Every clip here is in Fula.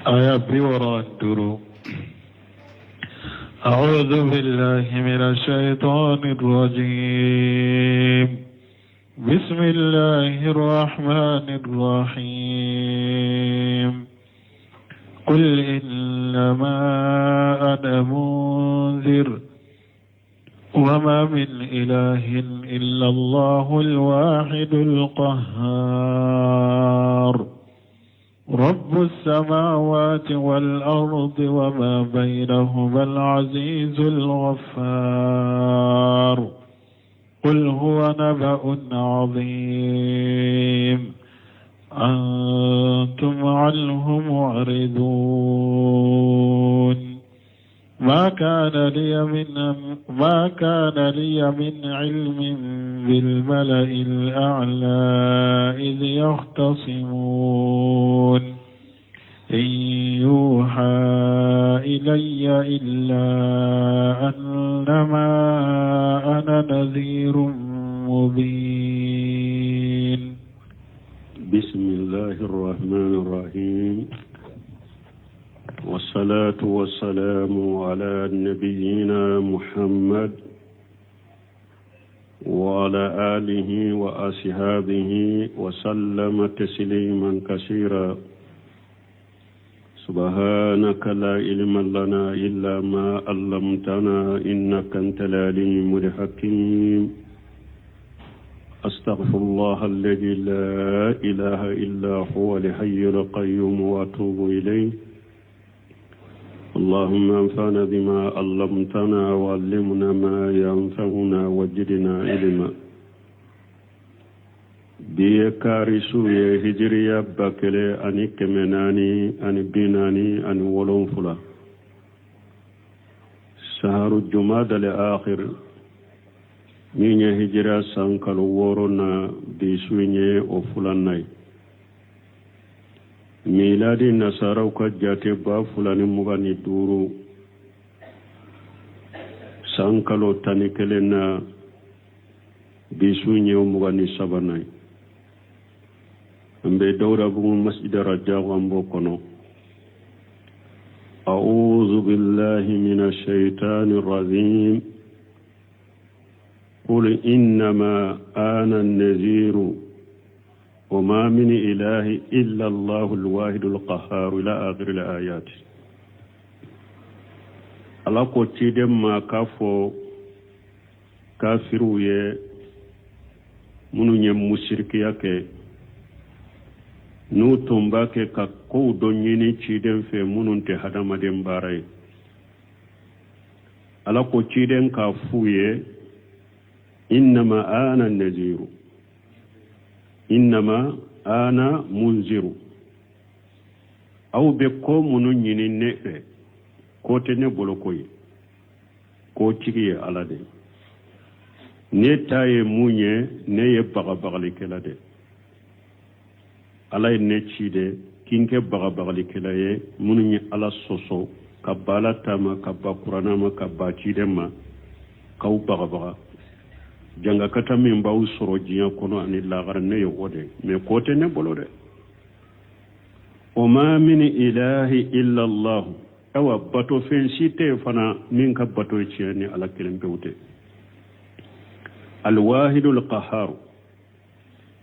آية بورا الدرو. أعوذ بالله من الشيطان الرجيم. بسم الله الرحمن الرحيم. قل إنما أنا منذر وما من إله إلا الله الواحد القهار رب السماوات والأرض وما بينهما العزيز الغفار. قل هو نبأ عظيم أنتم عنه معرضون. ما كان لي من علم بالملأ الأعلى إذ يختصمون إن يوحى إلي إلا أنما أنا نذير مبين. بسم الله الرحمن الرحيم. والصلاة والسلام على نبينا محمد وعلى آله وأصحابه وسلم تسليما كثيرا. سبحانك لا علم لنا إلا ما علمتنا إنك أنت العليم الحكيم. أستغفر الله الذي لا إله إلا هو الحي القيوم وأتوب إليه. اللهم انفعنا بما علمتنا وعلمنا ما ينفعنا وزدنا علما. بيكاري سوية هجرية باكلي أني كمناني أني بيناني أني ولون فلا سهر الجماد الآخر من هجرة سانكال ورونا بسويني وفلاناي ميلادي نصارى كجاتي بافلاني مغاني دورو سانكالو تانيكلنا بسويني ومغاني سباناي أمبي دورا بو مسجد رجاء وامبوكونو. أعوذ بالله من الشيطان الرجيم. قل إنما أنا النذير وما من إله إلا الله الواحد القهار إلى آخر الآيات. على قتيد ما كافو كافروية منو يمشركيك nu tumba ke ka ko don yini ciden fe munun te hadamaden barai ala ko ciden ka fuye innama ana naziru innama ana munziru aw be ko munun yini ne fe ko te ne bolo koy ko cigi ala de ne taye munye ne ye baga bagali kala de ala ne cide kinke baga bagali kala ye munun ala soso ka bala tama ka ba qur'ana ma ka ba cide ma ka baga baga janga kata min bawu soro jiya kono ani lagar ne yo wode me ko te ne bolo de o ma min ilahi illa allah awa bato fen site fana min ka bato ciani ala kilim bewte al wahidul qahhar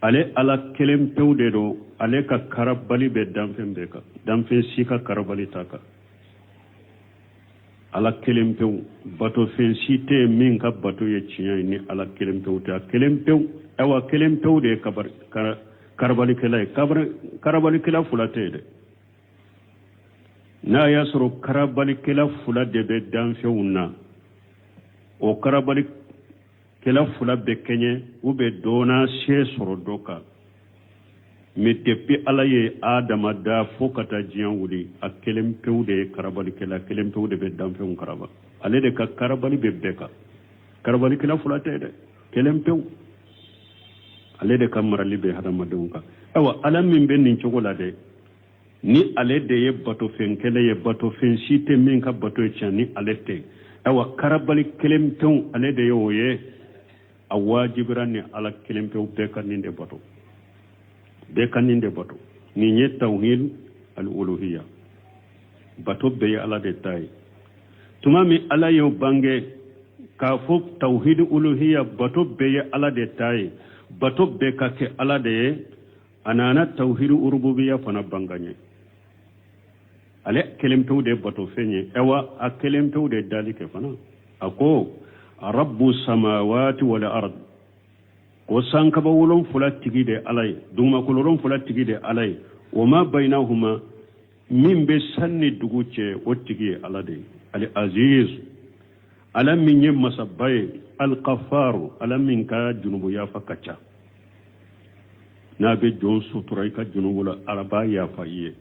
ale ala kilim pewde do ale ka karabali be damfen beka damfen sika karabali taka ala kilim pew bato fen site min ka bato ye ciani ni ala kilim pewte kilim pew awa kilim pewde kabar karabali kala karabali kala fulate de na yasro karabali kila fula de be danfeuna o karabali kila fula be kenye ube dona she soro doka me tepi alaye adama da fokata jian wuli a kelem pewde karabali kila kelem pewde be danfeun karaba ale de ka karabali be beka karabali kila fula tede kelem pew ale de kamarali be hadama dunka awa alam min ben nin chogola de ni ale de ye bato fen kele ye bato fen site min ka bato chani ale te awa karabali kelempew ale de yo ye awajibran ala kelempew be kaninde bato ni nye tawhid al uluhiyya bato be ala de tay tuma mi ala yo bange ka fo tawhid uluhiyya bato be ala de tay bato be ka ke ala de anana tawhid rububiyya fana banganye ale kelemto de bato fenye ewa a kelemto de dalike fana ako rabbu samawati wal ard ko sankaba wolon fula tigi de alay duma ko lolon fula tigi de alay wama bainahuma min be sanni duguce o tigi alade al aziz alam min yem masabay al qaffar alam min ka junubu ya fakacha na be jon suturay ka junubu la araba ya faye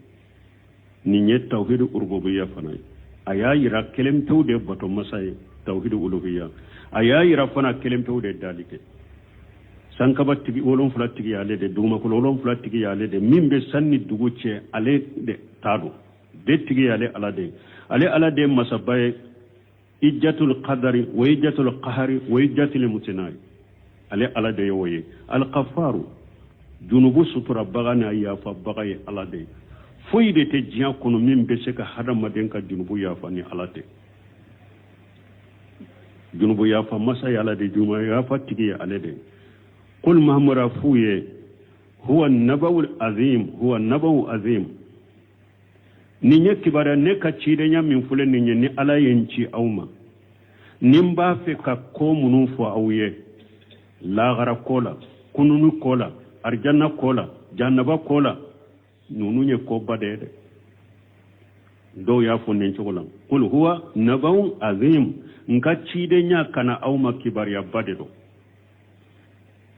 ni nye tawhid rububiyya fanay aya yira kelem tawde bato masay tawhid uluhiyya aya yira fana kelem tawde dalike sankaba tigi wolon fula tigi yale de duma ko wolon fula tigi yale de mimbe sanni duguce ale de tado de tigi yale alade masabaye ijjatul qadari wa ijjatul qahari wa ijjatul mutinai ale alade yoye al qafaru junubu sutura bagana ya fa bagaye alade foyde te jiya kono mimbe se ka hadama den ka junubu ya fa ni alade junubu ya fa masa ya alade juma ya fa tigi alade قل مهمرا فويه هو النبو العظيم هو النبو عظيم نيني كبارا نكا تشيدنيا من فلن نيني على ينشي أوما نمبا فيكا كومنو فو أويه لا غرا كولا كنونو كولا أرجانا كولا جانبا كولا نونو يكوبا ديد دو يافو ننشولا قل هو نبو عظيم نكا تشيدنيا كان أوما كبارا باددو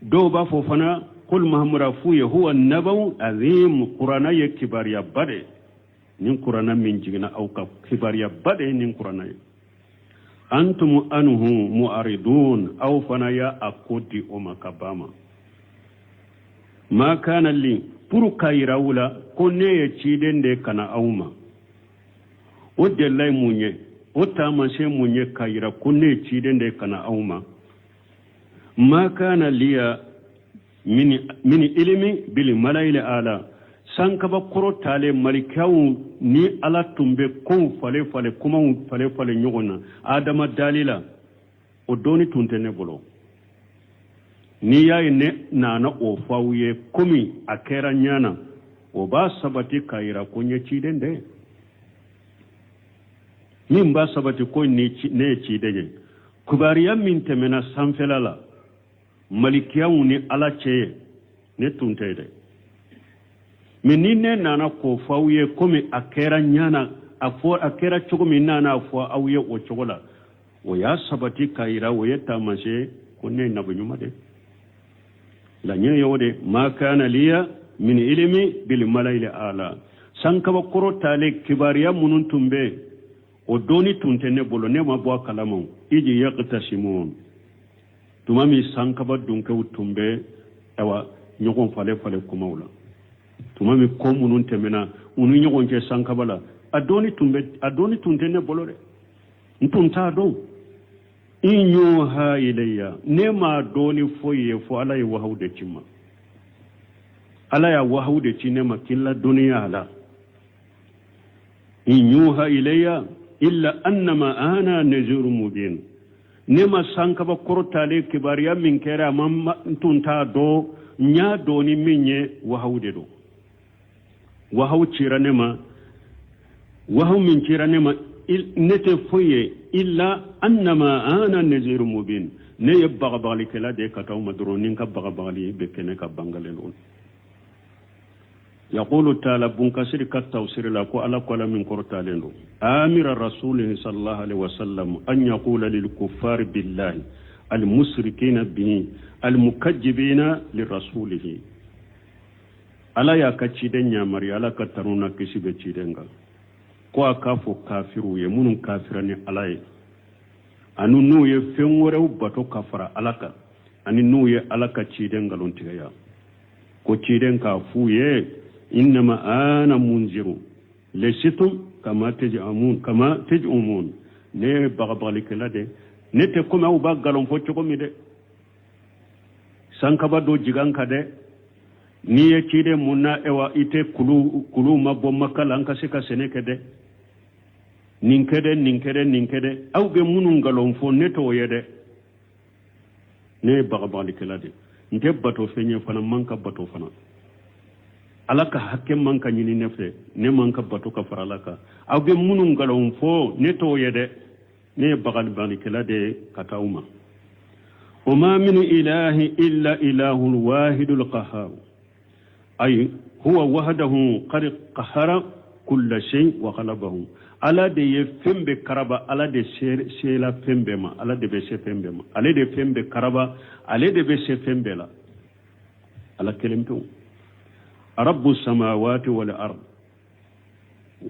do ba fo fana kul mahamura fuye huwa nabaw azim qur'ana ye kibariya bade nin qur'ana min jigna au ka kibariya bade nin qur'ana antum anhu mu'aridun aw fana ya akodi o makabama ma kana li pour kayrawula ko ne ye cidende kana awma o delay munye o tamashe munye kayra ko ne cidende kana awma ما كان لي من علم بالملائكة على سانكبا كرو تالي ملكاو ني على تنبه كون فالي فالي كما فالي فالي نيغونا آدم داليلا ودوني تنتني بلو نياي نانا اوفاوية كومي أكيرا نيانا وبا سبتي كايرا كوني چيدن دي من با سبتي كوني ني چيدن كباريا من تمنا سانفلالا malikiyawu ni ala ceye ne tuntede min ni ne nana ko fawye komi akera nyana afo akera chogomi nana afo awye o chogola o ya sabati kaira o yeta mashe ko ne nabu nyuma de la nye yode ma kana liya min ilmi bil malaila ala sankaba koro tale kibariya munun tumbe o doni tuntene bolo ne mabwa kalamu iji yaqtasimun tumami sankaba dunke utumbe ewa nyogon fale kumawla tumami ko munun temena unu nyogon ke sankaba la adoni tuntene bolore ntunta do inyuha ilayya nema doni foye fo ala ya wahaude cimma ala ya wahaude cinema killa duniya ala inyuha ilayya illa annama ana nazirun mubin nema sankaba korotale kibariya min kera mamma tunta do nya doni minye wahaude do wahau cira nema wahau min cira nema nete foye illa annama ana nazir mubin ne yabba bali kala de kataw madronin ka baga bali be kene ka bangalelon يقول تعالى بنكسر كالتوسير لكو على كل من كرتالين آمر الرسول صلى الله عليه وسلم أن يقول للكفار بالله المشركين به المكذبين لرسوله ألا يا كتشيدن يا مري ألا كترونا كسي بتشيدنغا كو أكافو كافرو يمون كافرني ألاي أنو نو يفنورو باتو كفر ألاكا أنو نو يألا كتشيدنغا لونتيغا كو تشيدنغا فويه إنما أنا منذر لستم كما تجأمون ne bagabalike la de ne te kuma u bagalon focco ko mi de sankaba do jiganka de ni ye cide munna ewa ite kulu mabbo makala anka sika seneke de ninkede aw be munun galon fo neto yede ne bagabali kelade nte bato fenye fana manka bato fana alaka hakke manka nyini nefte ne manka bato ka faralaka aw be munun galon fo neto yede ne bagabali kelade katauma وما من إله إلا إله الواحد القهار أي هو وحده قد قهر كل شيء وغلبه ala de ye fembe karaba ala de shela fembe ma ala de be she fembe ma ala de fembe karaba ala de be she fembe la ala kelimtu rabbu samawati wal ard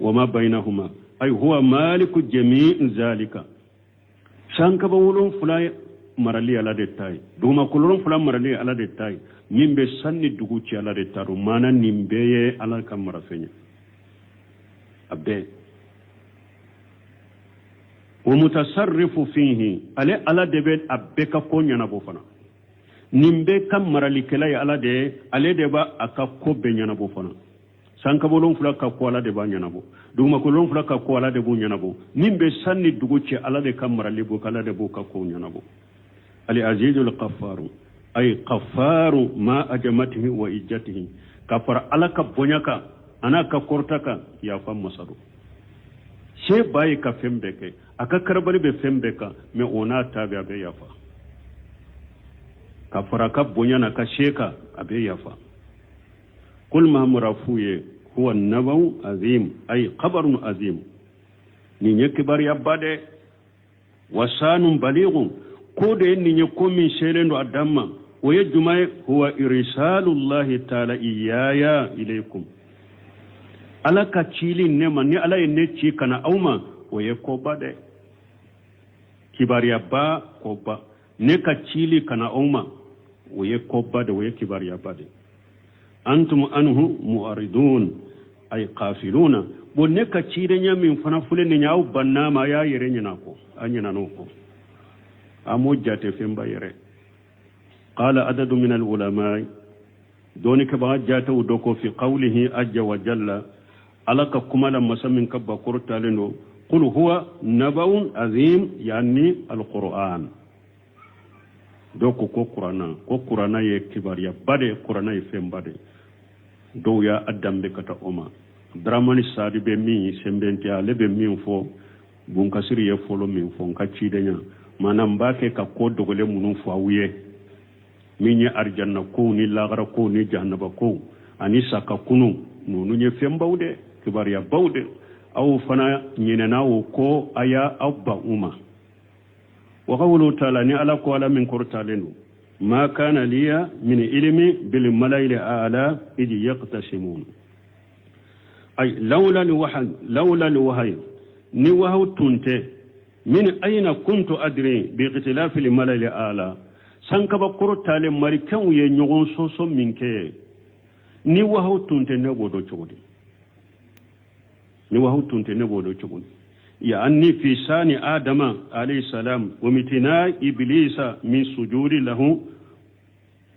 wama bainahuma ay huwa maliku jami' zalika shanka ba wulun fulay marali ala de tay duma kulun fulan marali ala de tay nimbe sanni dugu ci ala de taru mana nimbe ye ala kam marafenya abbe ومتصرف فيه على دبل أبكا كونيا نبوفنا نيمبي كم مرالي كلاي على دبا أكا كوبي نبوفنا سانكابولون فلا كاكو على دبا نبو دوما كولون فلا كاكو على دبو نبو نيمبي ساني دوغوتشي على دي كم مرالي بوك على دبو كاكو نبو علي عزيز القفار أي قفار ما أجمته وإجته كفر على كبونيكا أنا ككورتكا يا فم مصدو she baye ka fembe ke aka karbali be fembe ka me ona tabi abe yafa ka faraka bonyana ka sheka abe yafa kul ma murafuye huwa nabaw azim ay qabrun azim ni nyeki bari abade wasanun balighun ko de ni nyeko min shelendo adamma waye jumaye huwa irsalullahi ta'ala iyaya ilaykum ala ka cili nema ni ala ne ci kana auma waye ko ba de kibariya ba ko ba ne ka cili kana auma waye ko ba de waye kibariya ba de antum anhu mu'aridun ay qafiluna bo ne ka cide nyamin fana fule ne nyaaw banna ma ya yere nyina ko anyina no ko amo jate femba yere qala adadu min al ulama doni ka ba jate udoko fi qawlihi ajja wa jalla alaka kumala masamin kabba kurtaleno qul huwa nabaun azim yani alquran doko ko qur'ana ye kibariya bade qur'ana ye fembade do ya adambe kata oma dramani sadi be mi sembenti ale be mi fo bun kasiri ye folo mi fo ngati denya manam bake ka ko dogole munun fo awuye minye arjanna ko ni lagara ko ni jahannaba ko ani saka kunu nunu nye fembawde kibariya bawde aw fana nyinana wo ko aya abba uma wa qawlu ta'ala ni ala ko ala min qurtalenu ma kana liya min ilmi bil malayli a'la id yaqtasimun ay lawla al wahyi ni wahu tunte min ayna kuntu adri bi ikhtilaf al malayli a'la sanka ba qurtale mari kan ye nyogon soso minke ni wahu tunte ne bodo chodi ni wahu tunte ne bodo chodi ya anni fi sani adama alayhi salam wa mitina iblisa min sujudi lahu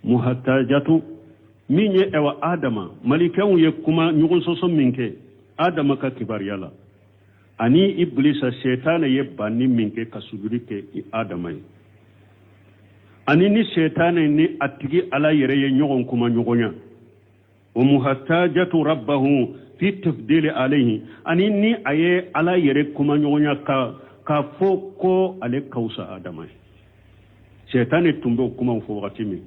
muhattajatu minye ewa adama malikan ye kuma nyugon soso minke adama ka kibar yala ani iblisa shaytan ye banni minke ka sujudi ke adama ani ni shaytan ni atigi ala yere ye nyugon kuma nyugonya wa muhattajatu rabbahu fi tafdil alayhi ani ni aye ala yere kuma nyugonya ka foko ale kausa adama shaytan tumbe kuma fo wakati mi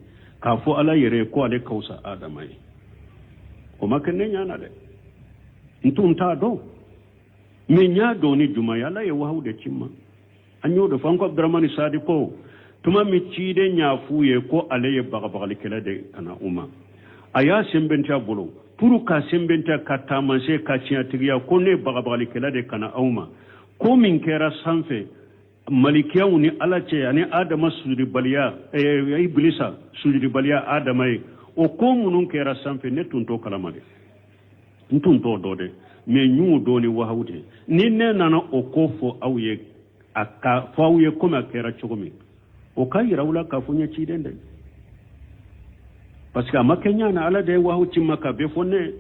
ka fo ala yere ko ale kausa adama ko makene nyana de ntunta do me nya do ni juma ya la ye wahude cimma anyo do fanko abdurrahman sadi ko tuma mi cide nya fuye ko ale ye bagabagali kala de kana umma aya sembenta bolo puru ka sembenta katamanse ka ciya tigiya ko ne bagabagali kala de kana umma ko min kera sanfe malikiyawu ni ala ce ani adama sujudi baliya iblisa sujudi baliya adama o ko munun kera sanfe ne tunto kalamade ntunto dode me nyu do ni wahawde ni ne nana o ko fo awye aka fo awye kuma kera chogomi o kai rawla ka funya ci dende parce que makenya na ala de wahawci maka be fonne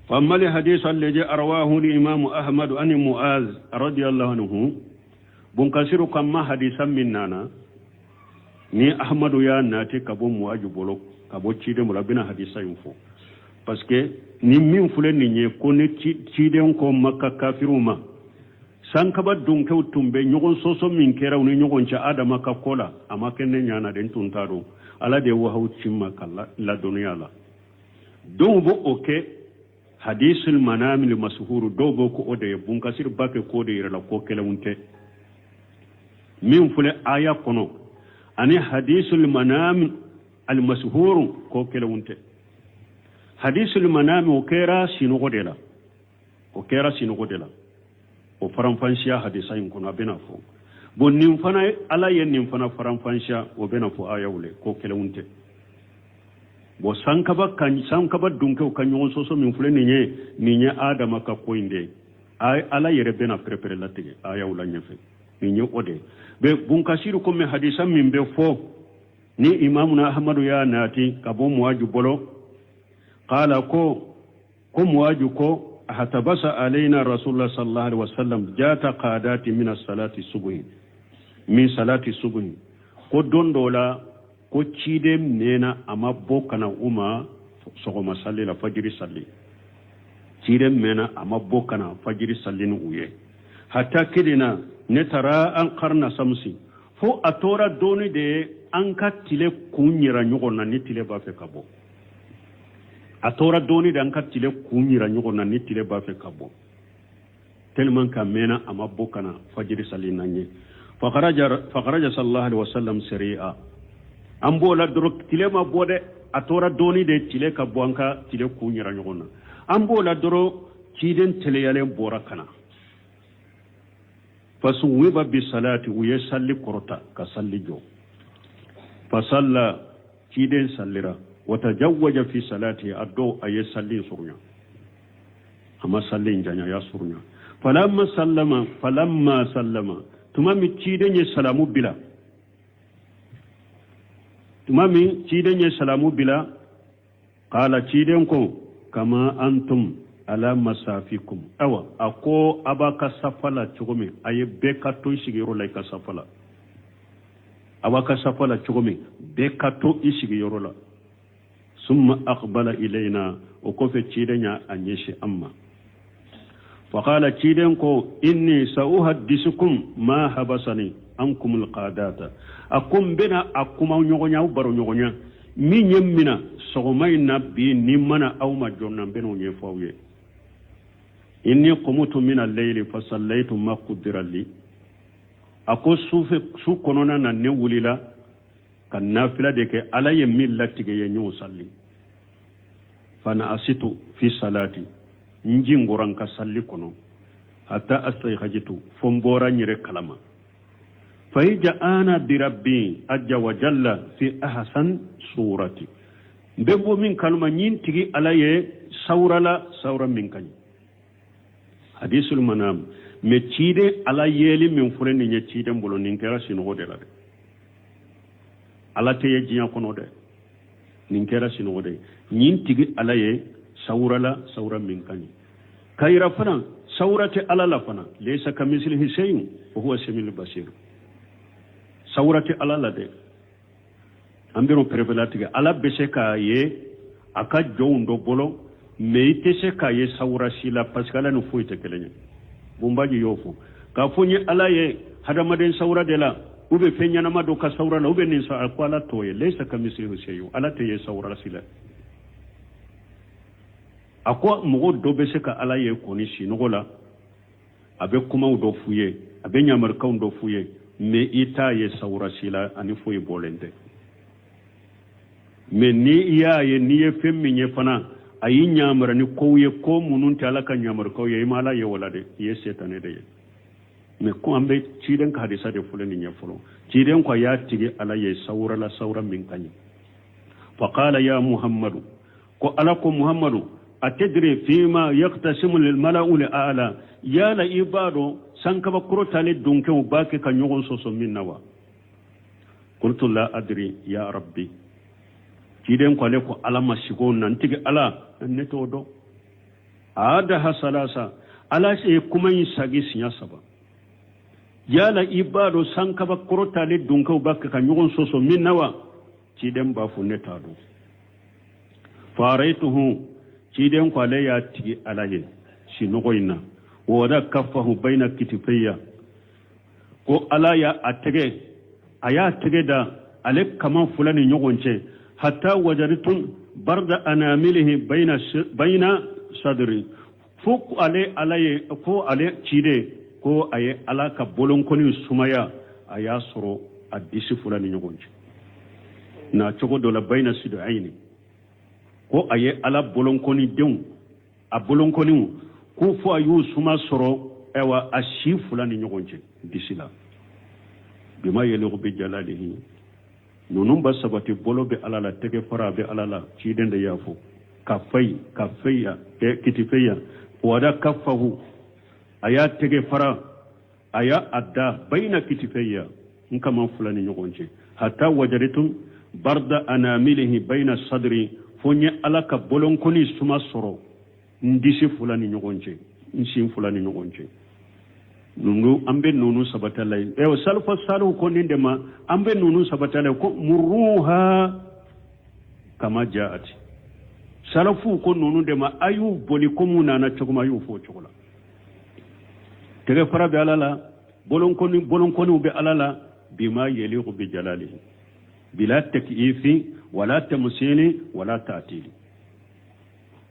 فأما الحديث الذي أرواه الإمام أحمد عن معاذ رضي الله عنه بنكسر كما حديثا مننا ni ahmadu ya nati kabo muaju bolo kabo chide mulabina hadisa info parce que ni min fule ni nye ko ni chide ko makka kafiruma sankaba dunke utumbe nyogon soso min kera uni nyogon cha adama ka kola ama kenne nyana den tuntaro ala de wa hawchimma kala la dunya la don bo oke hadisul manamil mashhur do bo ko ode bunkasir bake ko de la ko kele unte min fule aya kono ani hadisul manam al mashhur ko kele unte hadisul manam o kera sinu godela o faranfanshiya hadisa in kuna bena fo bon nin fana ala yen nin fana faranfanshiya o bena fo ayawle ko kele unte bo sankaba dunke o kanyon soso min fule ninye adama ka koinde ay ala yere bena prepare latige ayawla nyefe ninye ode be bunkasiru ko me hadisa min be fo ni imamuna ahmadu ya nati kabo muwaju bolo qala ko muwaju ko حتبس علينا رسول الله صلى الله عليه وسلم جاءت قادات من الصلاة الصبح من صلاة الصبح قدون دولا قدشيدم نينا أما بوكنا أما سوما صلي لفجر صلي شيدم نينا أما بوكنا فجر صلي نويه حتى كدنا نترى أن قرن سمسي فو أتورا دوني دي أنكا تلي كونيرا نيغونا نتلي بافي كابو atora doni dan katile kunyira nyugo na nitile bafe kabo tellement ka mena ama bokana fajiri salinanye faqaraja sallallahu alaihi wasallam sari'a ambo la dorok tile ma bode atora doni de tile ka bonka tile kunyira nyugo na ambo la doro ciden tele yale borakana fasuwiba bi salati wa yusalli qurta ka salli jo fasalla ciden sallira وتجوج في صلاته أدو أي سلين سرنا أما سلين جانيا يا سرنا فلما سلم تمام تشيدن يسلموا بلا قال تشيدنكم كما أنتم على مسافيكم أوا أكو أباك سفلا تشومي أي بكاتو يشيرو لايك سفلا أباك سفلا تشومي بكاتو يشيرو لا ثم أقبل إلينا وكوف تشيدنيا أنيشي أما فقال تشيدنكو إني سأحدثكم ما حبسني عنكم القادات أكم بنا أكم أو نغنيا وبرو نغنيا من يمنا سغمينا بي نمنا أو مجرنا بنو يفوي إني قمت من الليل فصليت ما قدر لي أكو سوكونا ننولي لا kan nafila de ke ala ye millatige ye nyu salli fana asitu fi salati njingoran ka salli kono hatta astayhajitu fombora nyire kalama fayja ana bi rabbi ajja wa jalla fi ahsan surati mbebo min kalma nyin tigi ala ye sawra min kany hadisul manam me chide ala yeli min fuleni nye chide mbolo ninkera sino de la ala teye jiya kono de ninkera sino de nyin tigi ala ye sawra min kany kayra fana sawrati ala la fana laysa kamislihi shay'un wa huwa samiul basir sawrati ala la de ambiro prevelati ala bese ka ye aka jondo bolo meite se ka ye sawra sila paskala no foite kelenya bumbaji yofu ka fonye ala ye hadamaden sawra de la ube fenya na mado ka sawra la ube nin sa akwala toye laysa kamislihi shay'un ala te ye sawra sila akwa mugo do bese ka ala ye koni sinogola abe kuma do fuye abe nyamar ka do fuye me ita ye sawra sila ani foye bolende me ni iya ye ni ye femmi nye fana ayi nyamara ni koye ko munun ta ala ka nyamar ko ye mala ye wala de ye setane de me ko ambe ciden ka hadisa de fulani nye fulo ciden ko ya tige ala ye sawra min kanyi fa qala ya muhammadu ko ala ko muhammadu atadri fima yaqtasimu lil mala'u ala ya la ibado sankaba kurotale dunke ubake ka nyogon soso minnawa qultu la adri ya rabbi ciden ko le ko ala masigo nan tigi ala neto do adaha salasa ala se kuma yin sagi sinya saba yala ibado sankaba korota le dunka bakka kan yugon soso min nawa ci den ba fu ne tado faraituhu ci den kwale ya tigi alaye shi nogoina wada kaffahu baina kitifayya ko alaya atege aya tege da ale kaman fulani nyogonce hatta wajadtum barda anamilihi baina sadri fuk ale alaye ko ale cide ko aye alaka bolonkoni sumaya aya soro adisi fulani nyogonce na chogo dola baina sido aini ko aye ala bolonkoni dew a bolonkoni ko fo ayu suma soro ewa ashi fulani nyogonce disila bima yeligu bi jalalihi nunun ba sabati bolo be alala tege fara be alala ciden da yafo kafayya kitifayya wada kafahu aya tege fara aya adda baina kitifayya in kama fulani nyogonce hatta wajaritum barda anamilihi baina sadri fonye alaka bolonkoni suma soro ndisi fulani nyogonce nsin fulani nyogonce nungu ambe nunu sabatalay salfa salu ko nindema ambe nunu sabatalay ko muruha kama jaati salafu ko nunu dema ayu boli ko munana choguma yu fo chogola tege fara be alala bolonkoni be alala bima yaliqu bi jalalihi bila takyifi wala tamsili wala ta'tili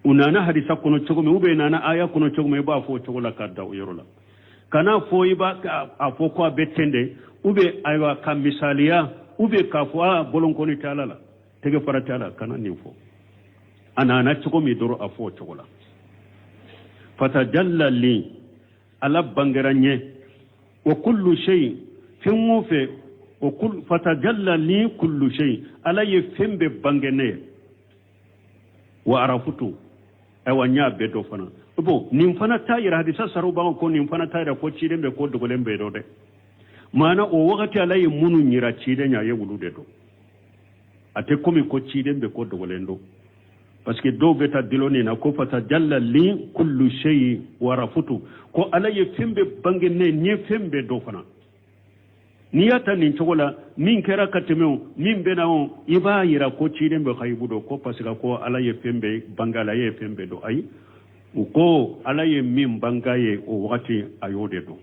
unana hadisa kono chogome ube nana aya kono chogome ba fo chogola kadda yorola kana foyi ba a foko a betende ube aywa ka misaliya ube ka fo a bolonkoni talala tege fara tala kana ninfo ana ciko mi doro a fo chogola fatajalla li ala bangaranye wa kullu shay fimufe wa kull fatajalla li kullu shay ala yefembe bangene wa arafutu aywa nya bedo fana bo nim fana tayira hadisa saru ba ko nim fana tayira ko cide be ko dogolen be do de mana o wakati alay munu nyira cide nya ye wulude do ate komi ko cide be ko dogolen do parce que do beta diloni na ko fata jalla li kullu shay wa rafutu ko alay fembe bangene ni fembe do fana niyata nin chogola min kera katemeo min benao iba yira ko cide be khaybudo ko parce que ko alay fembe bangala ye fembe do ay uko alaye min bangaye o wakati ayode do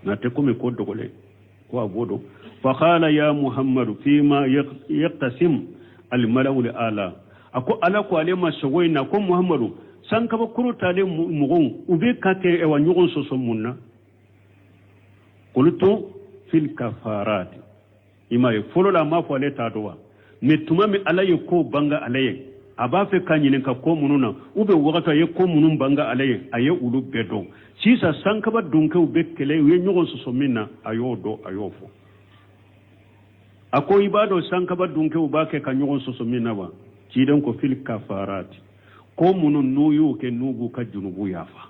na te kome ko dogole ko abodo fa qala ya muhammad fima yaqtasim al malaw al ala ako ala ko ale ma sogoyna ko muhammadu sanka ba kuruta le mugon ube kate e wa nyugon so munna qultu fil kafarat ima e folola ma fo ale tadowa metuma mi alaye ko banga alaye abafe kanyinin ka ko mununa ube wakata ye ko munun banga alaye aye ulu bedo sisa sankaba dunke ube kele ye nyogon so minna ayodo ayofo ako ibado sankaba dunke ubake ka nyogon so minna wa cidan ko fil kafarat ko munun nuyu ke nubu ka junubu yafa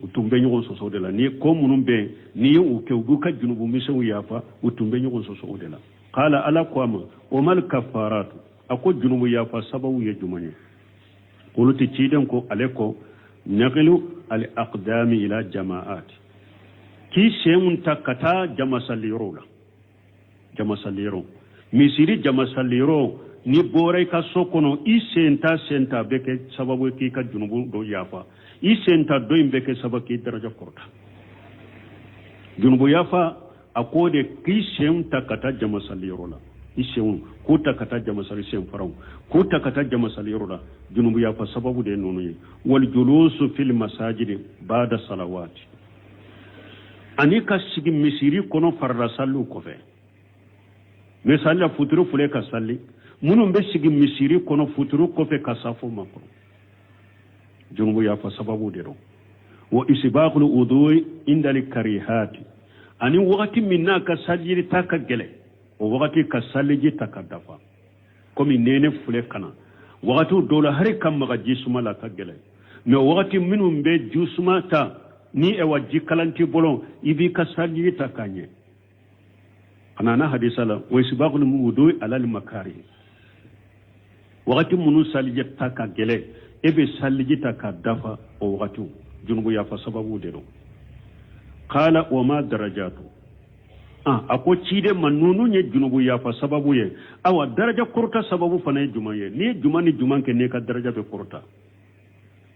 utumbe nyogon so de la ni ko munun be ni u ke ubu ka junubu misu yafa utumbe nyogon so de la qala ala qama o mal kafarat ako junubu yafa sababu ya jumanye quluti ciden ko aleko naqilu al aqdami ila jama'at ki shemun takata jamasaliro misiri jamasaliro ni boray ka sokono senta beke sababu ki ka junubu do yafa senta do imbeke sababu ki daraja korta junubu yafa akode ki shem takata jamasaliro la isheun ko takata jamasali shem faraw ko takata jamasaliro la junubu yafa sababu de nonu yi wal julusu fil masajid ba'da salawati ani ka sigi misiri kono farra sallu ko fe misalla futuru fule ka salli munum be sigi misiri kono futuru ko fe ka safo makro junubu yafa sababu de ro wa isbaqul udui inda al karihati ani wakati minna ka salli taka gele o wakati ka salli ji takadafa komi nene fule kana wakati dola hari kam maga jisuma la ka gele me wakati minum be jusuma ta ni e waji kalanti bolon ibi ka salli takanye anana hadisa la wa isbaqul udui ala al makari wakati munu salli taka gele ebe sallijita ka dafa o wakati junubu yafa sababu de do qala wa ma darajatu ako cide man nunu nye junubu yafa sababu ye awa daraja kurta sababu fana juman ye ni juman ni juman ke ne ka daraja be kurta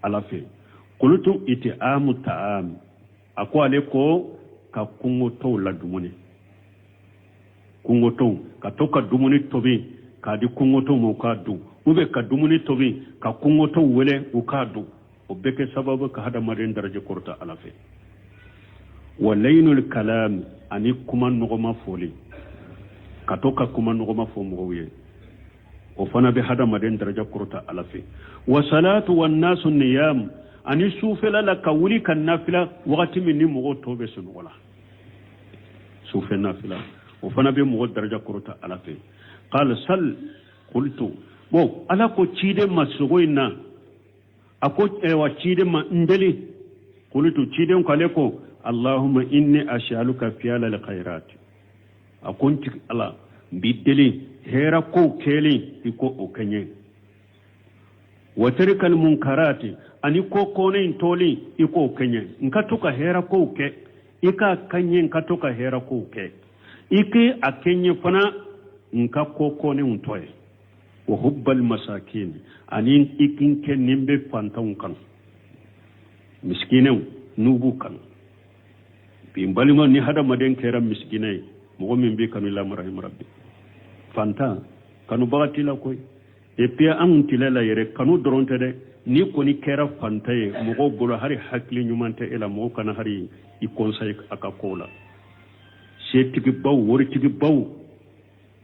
ala fe qultu it'amu ta'am ako ale ko ka kungo to la dumuni kungo to ka to ka dumuni tobi ka di kungo to mo ka du ube ka dumuni tobi ka kungo to wele u ka du o beke sababu ka hada marin daraja kurta ala fe wa laynul kalam ani kuma nogoma foli ka to ka kuma nogoma fo mo wiye o fana be hada marin daraja kurta ala fe wa salatu wan nasu niyam ani sufela la ka wuli kan nafila wakati min ni mo to be sunu wala sufe nafila o fana be mo daraja kurta ala fe qala sal qultu bo ala ko cide masugoina ako wa cide ma ndeli qultu cide ko ale ko allahumma inni as'aluka fiyala alkhairat akunti ala bideli hera ko kele iko okenye wa tarikal munkarati ani ko kone intoli iko kenye nkatoka hera ko ke ika kanye nkatoka hera ko ke ike akenye fana nka ko kone untoye wa hubbal masakin ani ikin ke nimbe fantan kan miskinen nubu kan bimbalima ni hada maden kera miskinai mo min be kanu la marahim rabbi fanta kanu bagati la koy e pia amuntila yere kanu doronte de ni koni kera fantaye mo bolo hari hakli nyumante ela mo kana hari I conseil aka kola se tigi baw wori tigi baw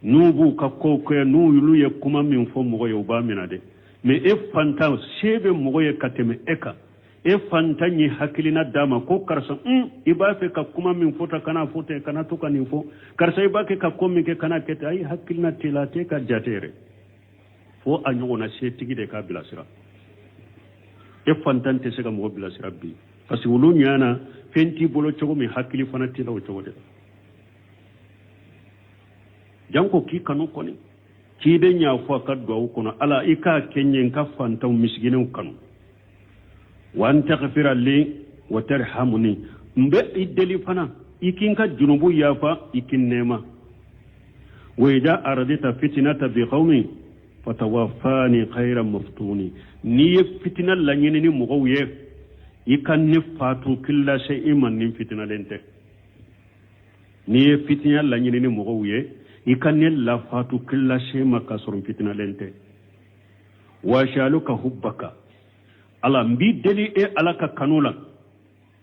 nubu ka ko ko nu yulu ye kuma min fo mo yo ba minade mais e fanta sebe mo ye kateme eka e fanta ni hakilina dama ko karsa iba fe ka kuma min fota kana fote kana to kan info karsa iba ke ka komi ke kana kete ay hakilina tilate ka jatere fo anyo na se tigi de ka bilasira e fantante se ka mo bilasira bi parce que wulu nyana fenti bolo chogo mi hakili fana tila o chogo de janko ki kanu koni ki de nya fo ka do ko no ala ika kenyen ka fanta misginen kanu wan taghfira li wa tarhamuni mbe ideli fana ikin ka junubu yafa ikin nema wa idha aradita fitnata bi qaumi fatawaffani khayran maftuni ni fitna la nyini ni mugawiye ikan ni fatu killa shay iman ni fitna lente ni fitna la nyini ni mugawiye ikan ni la fatu killa shay makasrum fitna lente wa shaluka hubbaka ala mbi deli e alaka kanula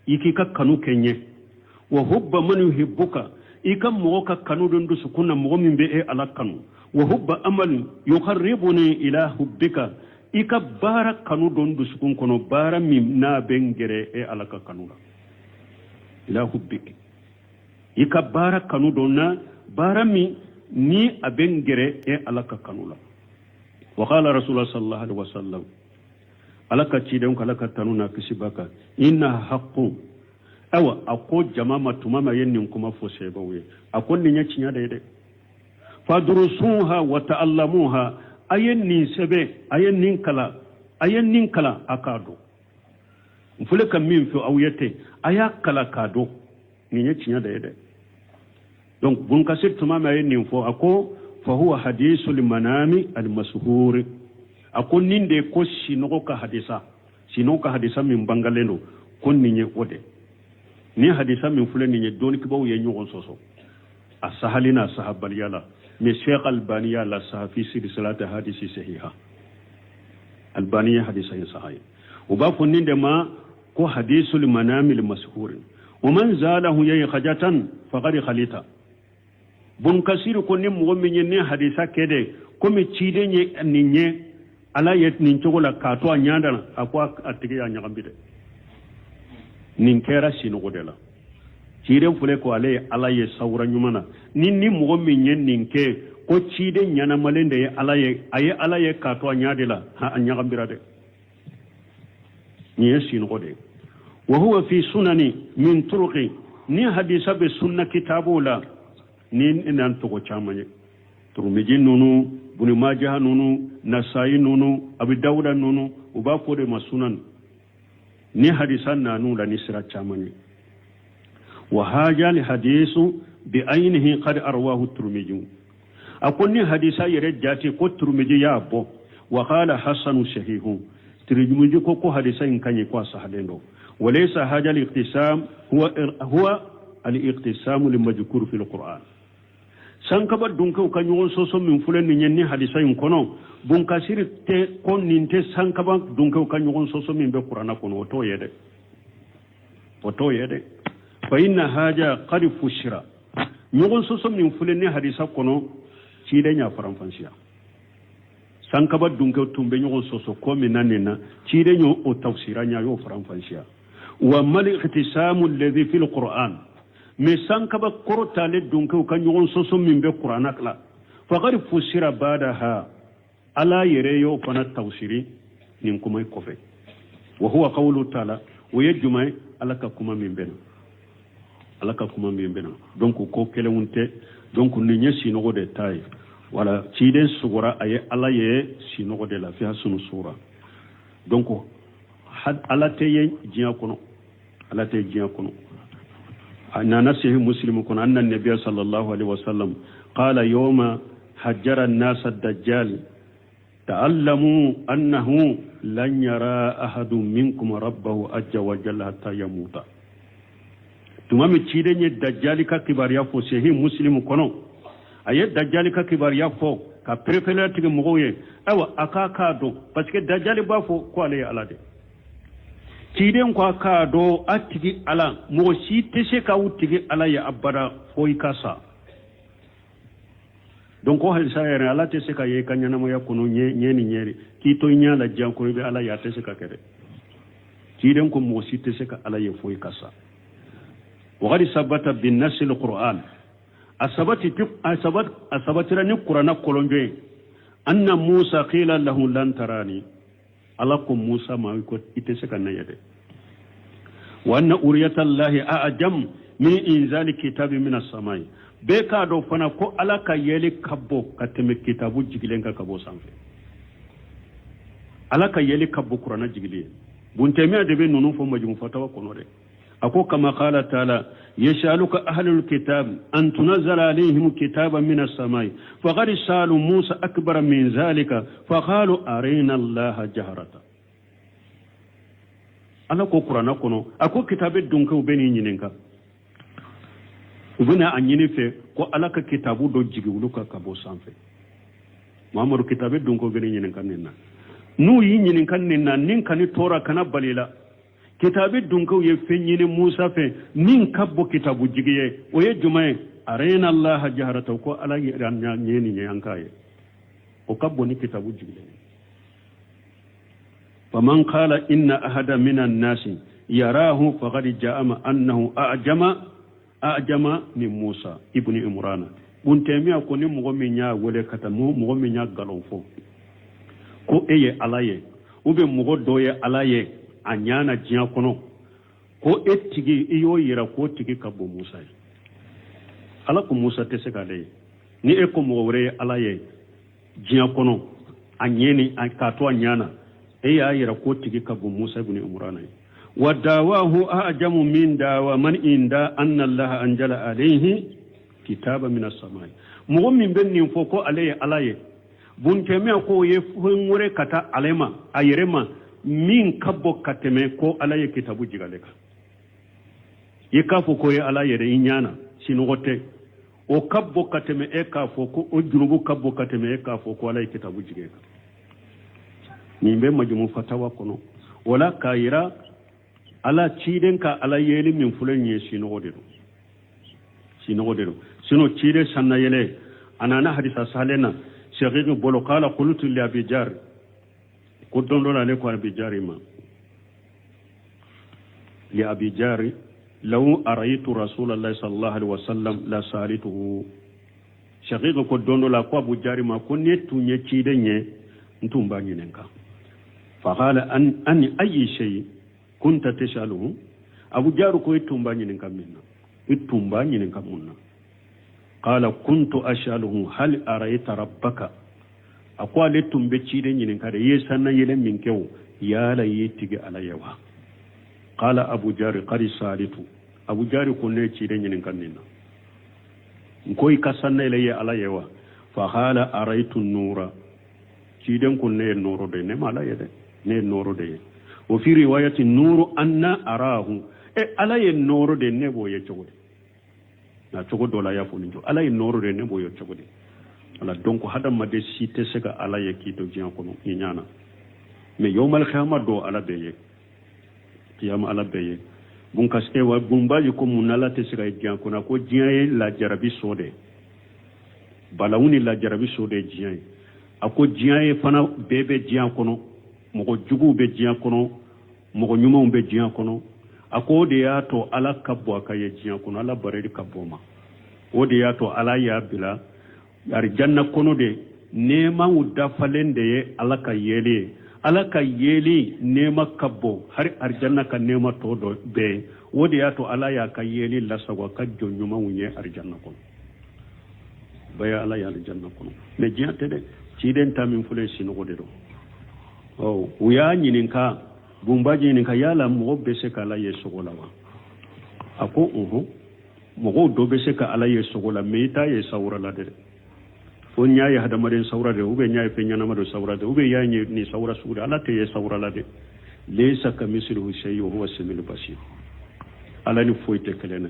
ikika kanu kenye wa hubba man yuhibbuka ikam mo ka kanu dundu sukuna mo min be e alakanu wa hubba amal yuqarribuni ila hubbika ika bara kanu dundu sukun kono bara min na bengere e alaka kanula ila hubbika ika bara kanu donna bara mi ni abengere e alaka kanula wa qala rasulullah sallallahu alaihi wasallam alaka ciden kalaka tanuna kisibaka inna haqqu awa ako jamama tumama yennin kuma fo sebawe akon ni nyacinya de fadrusuha wa ta'allamuha ayenni sebe ayennin kala akado mfule kam min fi awiyete aya kala kado ni nyacinya de donc bun kasir tumama yennin fo ako fa huwa hadithul manami al mashhur akon ninde ko sinoka hadisa min bangaleno kon ninye ode ni hadisa min fule ninye doni kibaw ye nyogon soso asahalina sahabal yala me Sheikh Albani la sahafi silsilata hadisi sahiha Albani hadisa sahih uba kon ninde ma ko hadisul manamil mashhur ومن زاله يي خجatan faqad khalita bun kasir ko nim mo min ne hadisa kede ko mi cide nye ninye ala yet nin chogola ka to anyanda akwa atike ya nyagambide nin kera sino godela cide fule ko ale ala ye sawra nyumana nin mo min yen nin ke ko cide nyana malende ye ala ye ka to anyadela ha anyagambira de ni sino gode wa huwa fi sunani min turuqi ni hadisa be sunna kitabula ni nan to ko chamanye turmiji nunu buni majah nunu nasai nunu abi dawuda nunu uba fode masunan ni hadisan nanu la nisra chamani wa haja li hadisu bi aynihi qad arwahu at-Tirmidhi akonni hadisa yere jati ko Tirmidhi ya bo wa qala hasanu sahihu Tirmidhi ko hadisa in kanye kwa sahadendo walaysa haja al-iqtisam huwa al-iqtisam limajkur fi al-Qur'an sankaba dunka kan yon soso min fulen ni nyenni hadisa in kono bun kasiri te kon ninte sankaba dunka kan yon soso min be Qur'ana kono to yede fa inna haja qad fushira yon soso min fulen ni hadisa kono ci de nya faranfansiya sankaba dunka tumbe yon soso ko min nanena ci de nyo o tafsira nya yo faranfansiya wa mal ihtisamu alladhi fil Qur'an mais sankaba korotale dunka kan yon soso min be Qur'ana kala fa qad fushira badaha ala yereyo fana tawsiri nin kuma kofe wa huwa qawlu ta'ala wa yajma alaka kuma min bena donc ko kelewunte donc ni nyesi no de tay wala ciden sugura aye ala ye sino de la fi hasunu sura donc had ala teye jiya kono anna sahih muslim kono anna nabiy sallallahu alaihi wasallam qala yawma hajjara an-nas ad-dajjal تعلموا أنه لن يرى أحد منكم ربه أجا وجل حتى يموت تمام تشيدني الدجال كبار يافو سهي مسلم كنو أي الدجال كبار يافو كبريفلات مغوية أو أكاكادو بس الدجال بافو كوالي على ده تشيدن كاكادو أتجي على موسي تشيكا وتجي على يا أبدا فوي كاسا donc ko hal sayere ala te se ka ye kanyana mo yakuno nyeri ki to nyala jankoro be ala ya te se ka kere ki den ko mo si te se ka ala ye foy kasa wa qad sabata bin nasl alquran asabati rani qur'ana kolonje anna musa qila lahu lan tarani ala ko musa ma ko ite se ka nayade wa anna uriyata allahi a'jam min inzali kitabi min as-samai be ka do fana ko ala ka yeli kabbo ka teme kitabu jigilen ka kabo sanfe ala ka yeli kabbo qur'ana jigile bun teme de be nonu fo majmu fatawa kono de ako kama qala taala yashaluka ahlul kitab an tunzala alayhim kitaban min as-samai faqad salu musa akbar min zalika faqalu arina allaha jahrata ala ko qur'ana kono ako kitabe dunka ubeni nyinenka ubuna anyini fe ko alaka kitabu do jigi wuluka kabo sanfe mamadu kitabe dunko beni nyinin kanina nu yi nyinin kanina nin kani tora kana balila kitabe dunko ye fe nyini musa fe nin kabbo kitabu jigiye o ye jumaye arena allah jaharata ko ala yanya nyeni nyankaye o kabbo ni kitabu jigile faman qala inna ahada minan nasi yarahu faqad ja'ama annahu ajama ni Musa ibn Imran buntemia ko ni mo minya wole kata mo minya galon fo ko eye alaye ube mo doye alaye anyana jiya kono ko etigi iyo yira ko tigi kabo Musa ala ko Musa te se gale ni e ko mo wore alaye jiya kono anyeni akato anyana eya yira ko tigi kabo Musa ibn Imran وداواه أعجم من داوى من إندا أن الله أنزل عليه كتابا من السماء مؤمن بني فوقو عليه عليه بنتمي أكو يفهموري كتا عليما أيرما من كبو كتمي كو عليه كتابو جغالك يكافو كو عليه رينيانا سنغوتي o kabbo kateme e ka foko o junubu kabbo kateme e ka foko عليه كتابو جغالك nimbe majumu fatawa kono wala kaira ala ciden ka ala yeli min fulen ye sino de sino cide sanna yele anana hadisa salena shaghigu bolo qala qultu li abi jar ko dondo la le ko abi jarima li abi jari law araytu rasulullahi sallallahu alaihi wasallam la salituhu shaghigu ko dondo la ko abu jarima ko ne tunye cide nye ntumba nyinenka fa qala an ayi shay kunta tashaluhu abu jaru ko itumba nyinin kamuna qala kuntu ashaluhu hal arayta rabbaka akwa le tumbe chide nyinin kare yesanna yele minkew ya la yitigi alayewa qala abu jari qari salitu abu jari kunne ci de nyin kanina ngoy kasanna ilaye alayewa fa hala araitu nura ci den kunne nuru de ne mala yede ne nuru de wa fi riwayati nuru anna arahu alaye nuru de ne boye chogode na chogodo la ya funinjo alaye nuru de ne boye chogode ala donc hadam ma de cité sega alaye ki do jian kono nyana mais yowmal khiyama do ala beye kiyama ala beye bun kaske wa bun baji ko munala te sega jian kono ko jian la jarabi sode balawuni la jarabi sode jian ako jian fana bebe jian kono mogo jugu be jian kono mogo nyuma be jian kono ako de ya to ala kabbo akaye jian kono ala baredi kabbo ma o de ya to ala ya bila arjanna kono de nema wudda falende ye alaka yeli nema kabbo har arjanna ka nema to do be wodi ya to ala ya ka yeli la sago ka jonyuma wunye arjanna kono baya ala ya arjanna kono me jiate de ci den tamin fule sino de do o uya nyininka bumbaji nyininka yala mo be se kala yeso gola wa ako mo do be se ka ala yeso gola meita ye sawra la de fo ñaayi hadamaren sawrade ube ñaayi fe ñanamado sawrade ube yañi ni sawra suude ala teye sawralade laysa ka misluhu shay'un huwa samiul basir ala ni foyte kelene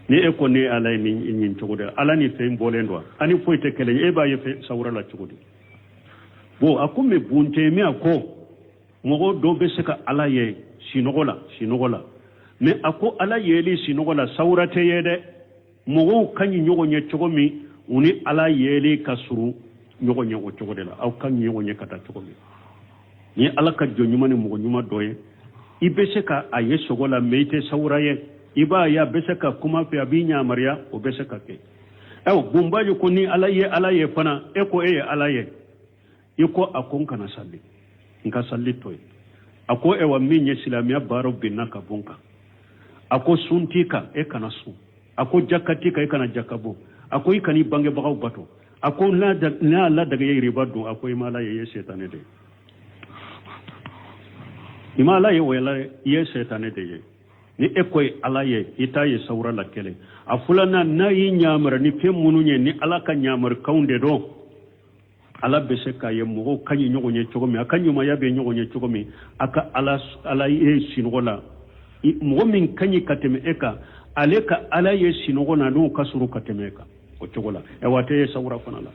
ni e ko ne ala ni ñin cogode ala ni fe mbolendo ani foyte kelene e ba ye fe sawrala cogode bo akume bunte mi ako mogo do be se ka ala ye sinogola me ako ala yeli sinogola sawrate yede mogo kanyi nyogo nye cogomi uni ala yeli kasuru nyogo nyogo cogode la aw kan nyogo nye kata cogomi ni ala ka jonyuma ni mogo nyuma doye ibese ka aye sogola meite sawraye iba ya beseka kuma fe abinya maria o beseka ke aw bumbaji ko ni ala ye fana e ko ala ye iko akon kana salli nka salli toy ako e wa minye silamiya baro binaka bunka ako suntika e kana su ako jakatika e kana jakabo ako ikani bange bagaw bato ako la daga yiri baddu ako imala ye setane de imala ye wala ye setane de ni ekoy ala ye itaye sawra la kele afulana na yi nyamara ni fe mununye ni ala ka nyamar kaunde do ala beseka ye mo kanyi nyogo nye chogomi akanyi ma yabe nyogo nye chogomi aka ala ye sinogola mo min kanyi kateme eka aleka ala ye sinogona no kasuru katemeka o chogola e wate sawra fanala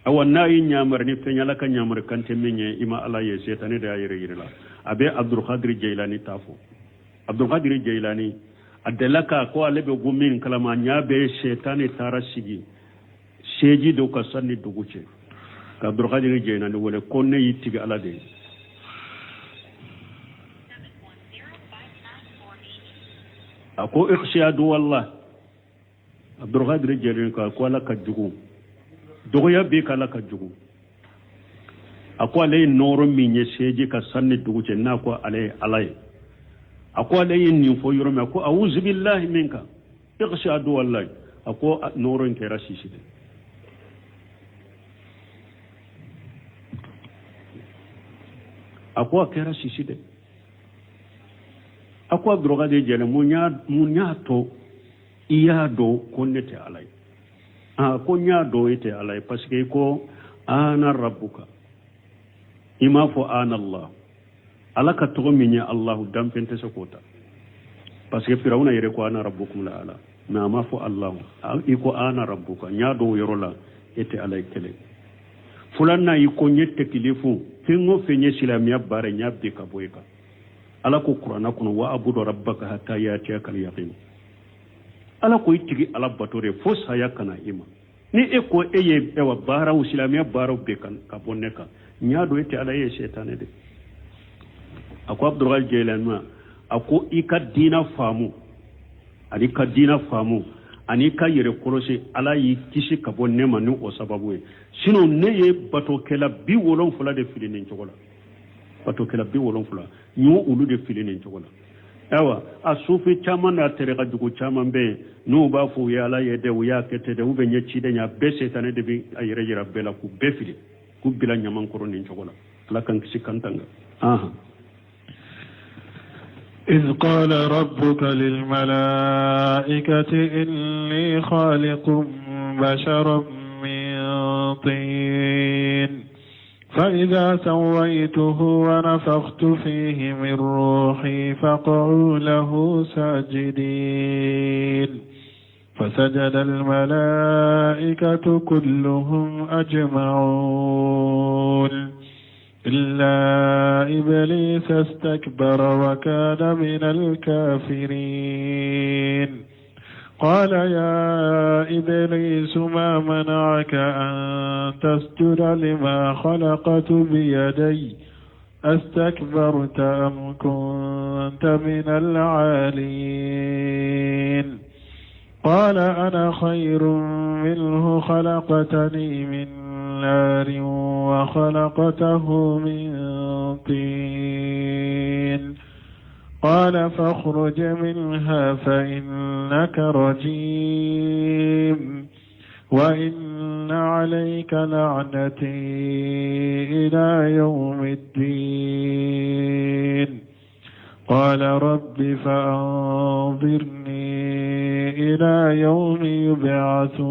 awanna yi nyamar ni fe nyala ka nyamar kante menye ima ala ye setane da yire yire la abe Abdul Qadir Jailani tafo Abdul Qadir Jailani adalaka ko alebe gumin kalama nyabe setane tara sigi seji do ka sanni duguce ka Abdul Qadir Jailani wala konne yittiga ala de ako ikhshadu wallah Abdul Qadir Jailani ko ala ka jugu dogoya be kala ka jugu ako alay noro minye seji ka sanni duguce na ko alay alay ako alay ni fo yorome ako a'udhu billahi minka ikhshadu wallah ako noro nkera siside ako akera siside ako Abdul Qadir Jailani munya to iya do konnete alay ko nyaado ite alay parce que ko ana rabbuka ima fo ana Allah alaka to minya Allah dampente sokota parce que firawna yere ko ana rabbukum la ala na ma fo Allah iko ana rabbuka nyaado yorola ite alay kele fulanna iko nyette kilifu fingo fenye silamiya bare nyabbe ka boyka ala ko qur'ana kuno wa abudu rabbaka hatta yatiyaka al-yaqin ala ko itigi ala batore fo saya kana ima ni eko eye ewa bara usilamiya bara be kan ka bonne ka nyaado ete ala ye shetane de ako Abdul Qadir Jailani ako ikadina famu ali kadina famu ani ka yere kolose ala yi kisi ka bonne manu o sababu sino ne ye bato kela bi wolon fula de filinin chogola bato kela bi wolon fula nyu ulu de filinin chogola awa asufi chaman na terega dugu chaman be no ba fu ya la ye de ya kete de ube nyechi de nya be setane de bi ayere yira bela ku be fili ku bila nyaman koro ni chogola la kan kisi kantanga إذ قال ربك للملائكة إني خالق بشرا من طين فإذا سويته ونفخت فيه من روحي فقعوا له ساجدين فسجد الملائكة كلهم أجمعون إلا إبليس استكبر وكان من الكافرين قال يا إبليس ما منعك أن تسجد لما خلقت بيدي أستكبرت أم كنت من العالين قال أنا خير منه خلقتني من نار وخلقته من طين قال فاخرج منها فإنك رجيم وإن عليك لعنتي إلى يوم الدين قال رب فأنظرني إلى يوم يبعثون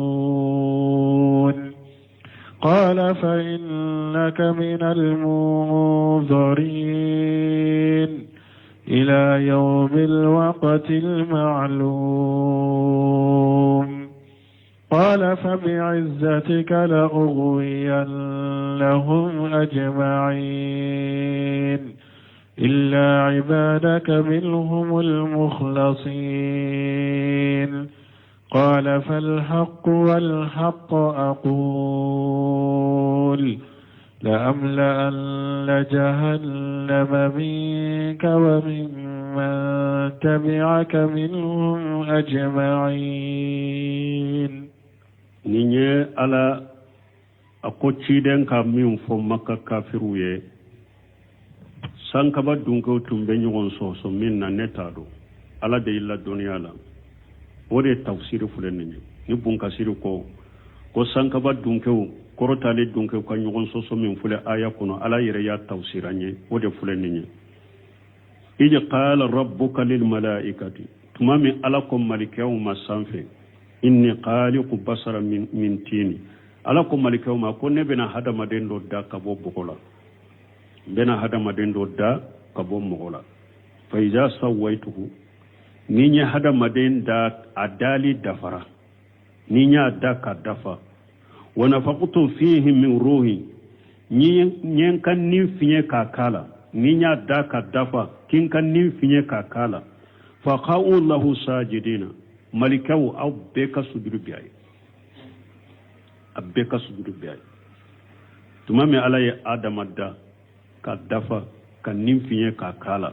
قال فإنك من المنظرين إلى يوم الوقت المعلوم قال فبعزتك لأغوينهم أجمعين إلا عبادك منهم المخلصين قال فالحق والحق أقول لأملأن جهنم منك وممن تبعك منهم أجمعين نيني على أقوتشيدن كاميون فمكة كافروية سانكبا دونكو تنبنيون سوسو مننا نتادو على دي الله الدنيا لا ودي تفسير فلنيني نبون كسير كو سانكبا دونكو korotale dunke ka ɲɔgɔn sɔsɔ min fule aya kɔnɔ ala yɛrɛ y'a tafsira ɲɛ o de fule ni ɲɛ iji qala rabbuka lil malaikati tuma min ala ko malikɛw ma sanfɛ inni khaliqu basara min tini ala ko malikɛw ma ko ne bɛna hadamaden dɔ da ka bɔ bɔgɔ la bɛna hadamaden dɔ da ka bɔ mɔgɔ la fa iza sawaituhu ni ɲɛ hadamaden da a dali dafara ni ɲa da ka dafa ونفقت فيه من روحي نين كان نين فيه كاكالا نين داك دافا كين كان نين فيه كاكالا فقاو له ساجدين ملكو أو بيكا سجد بياي أبيكا سجد بياي تمامي علي آدم دا كدافا كان نين فيه كاكالا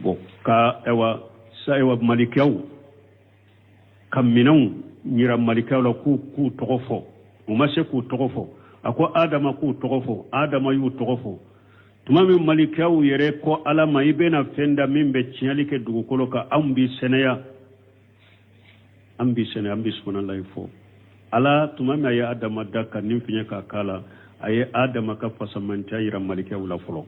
بو كا ايوا سايوا ملكو كمينون nira malikaw la ku togofo umase ku togofo ako adama ku togofo adama yu togofo tumami malikaw yere ko alama ibena fenda mimbe chialike dugukolo ka ambi senaya ambi subhanallahi fo ala tumami ya adama daka nimfinya ka kala aye adama ka fasamanta yira malikaw la folo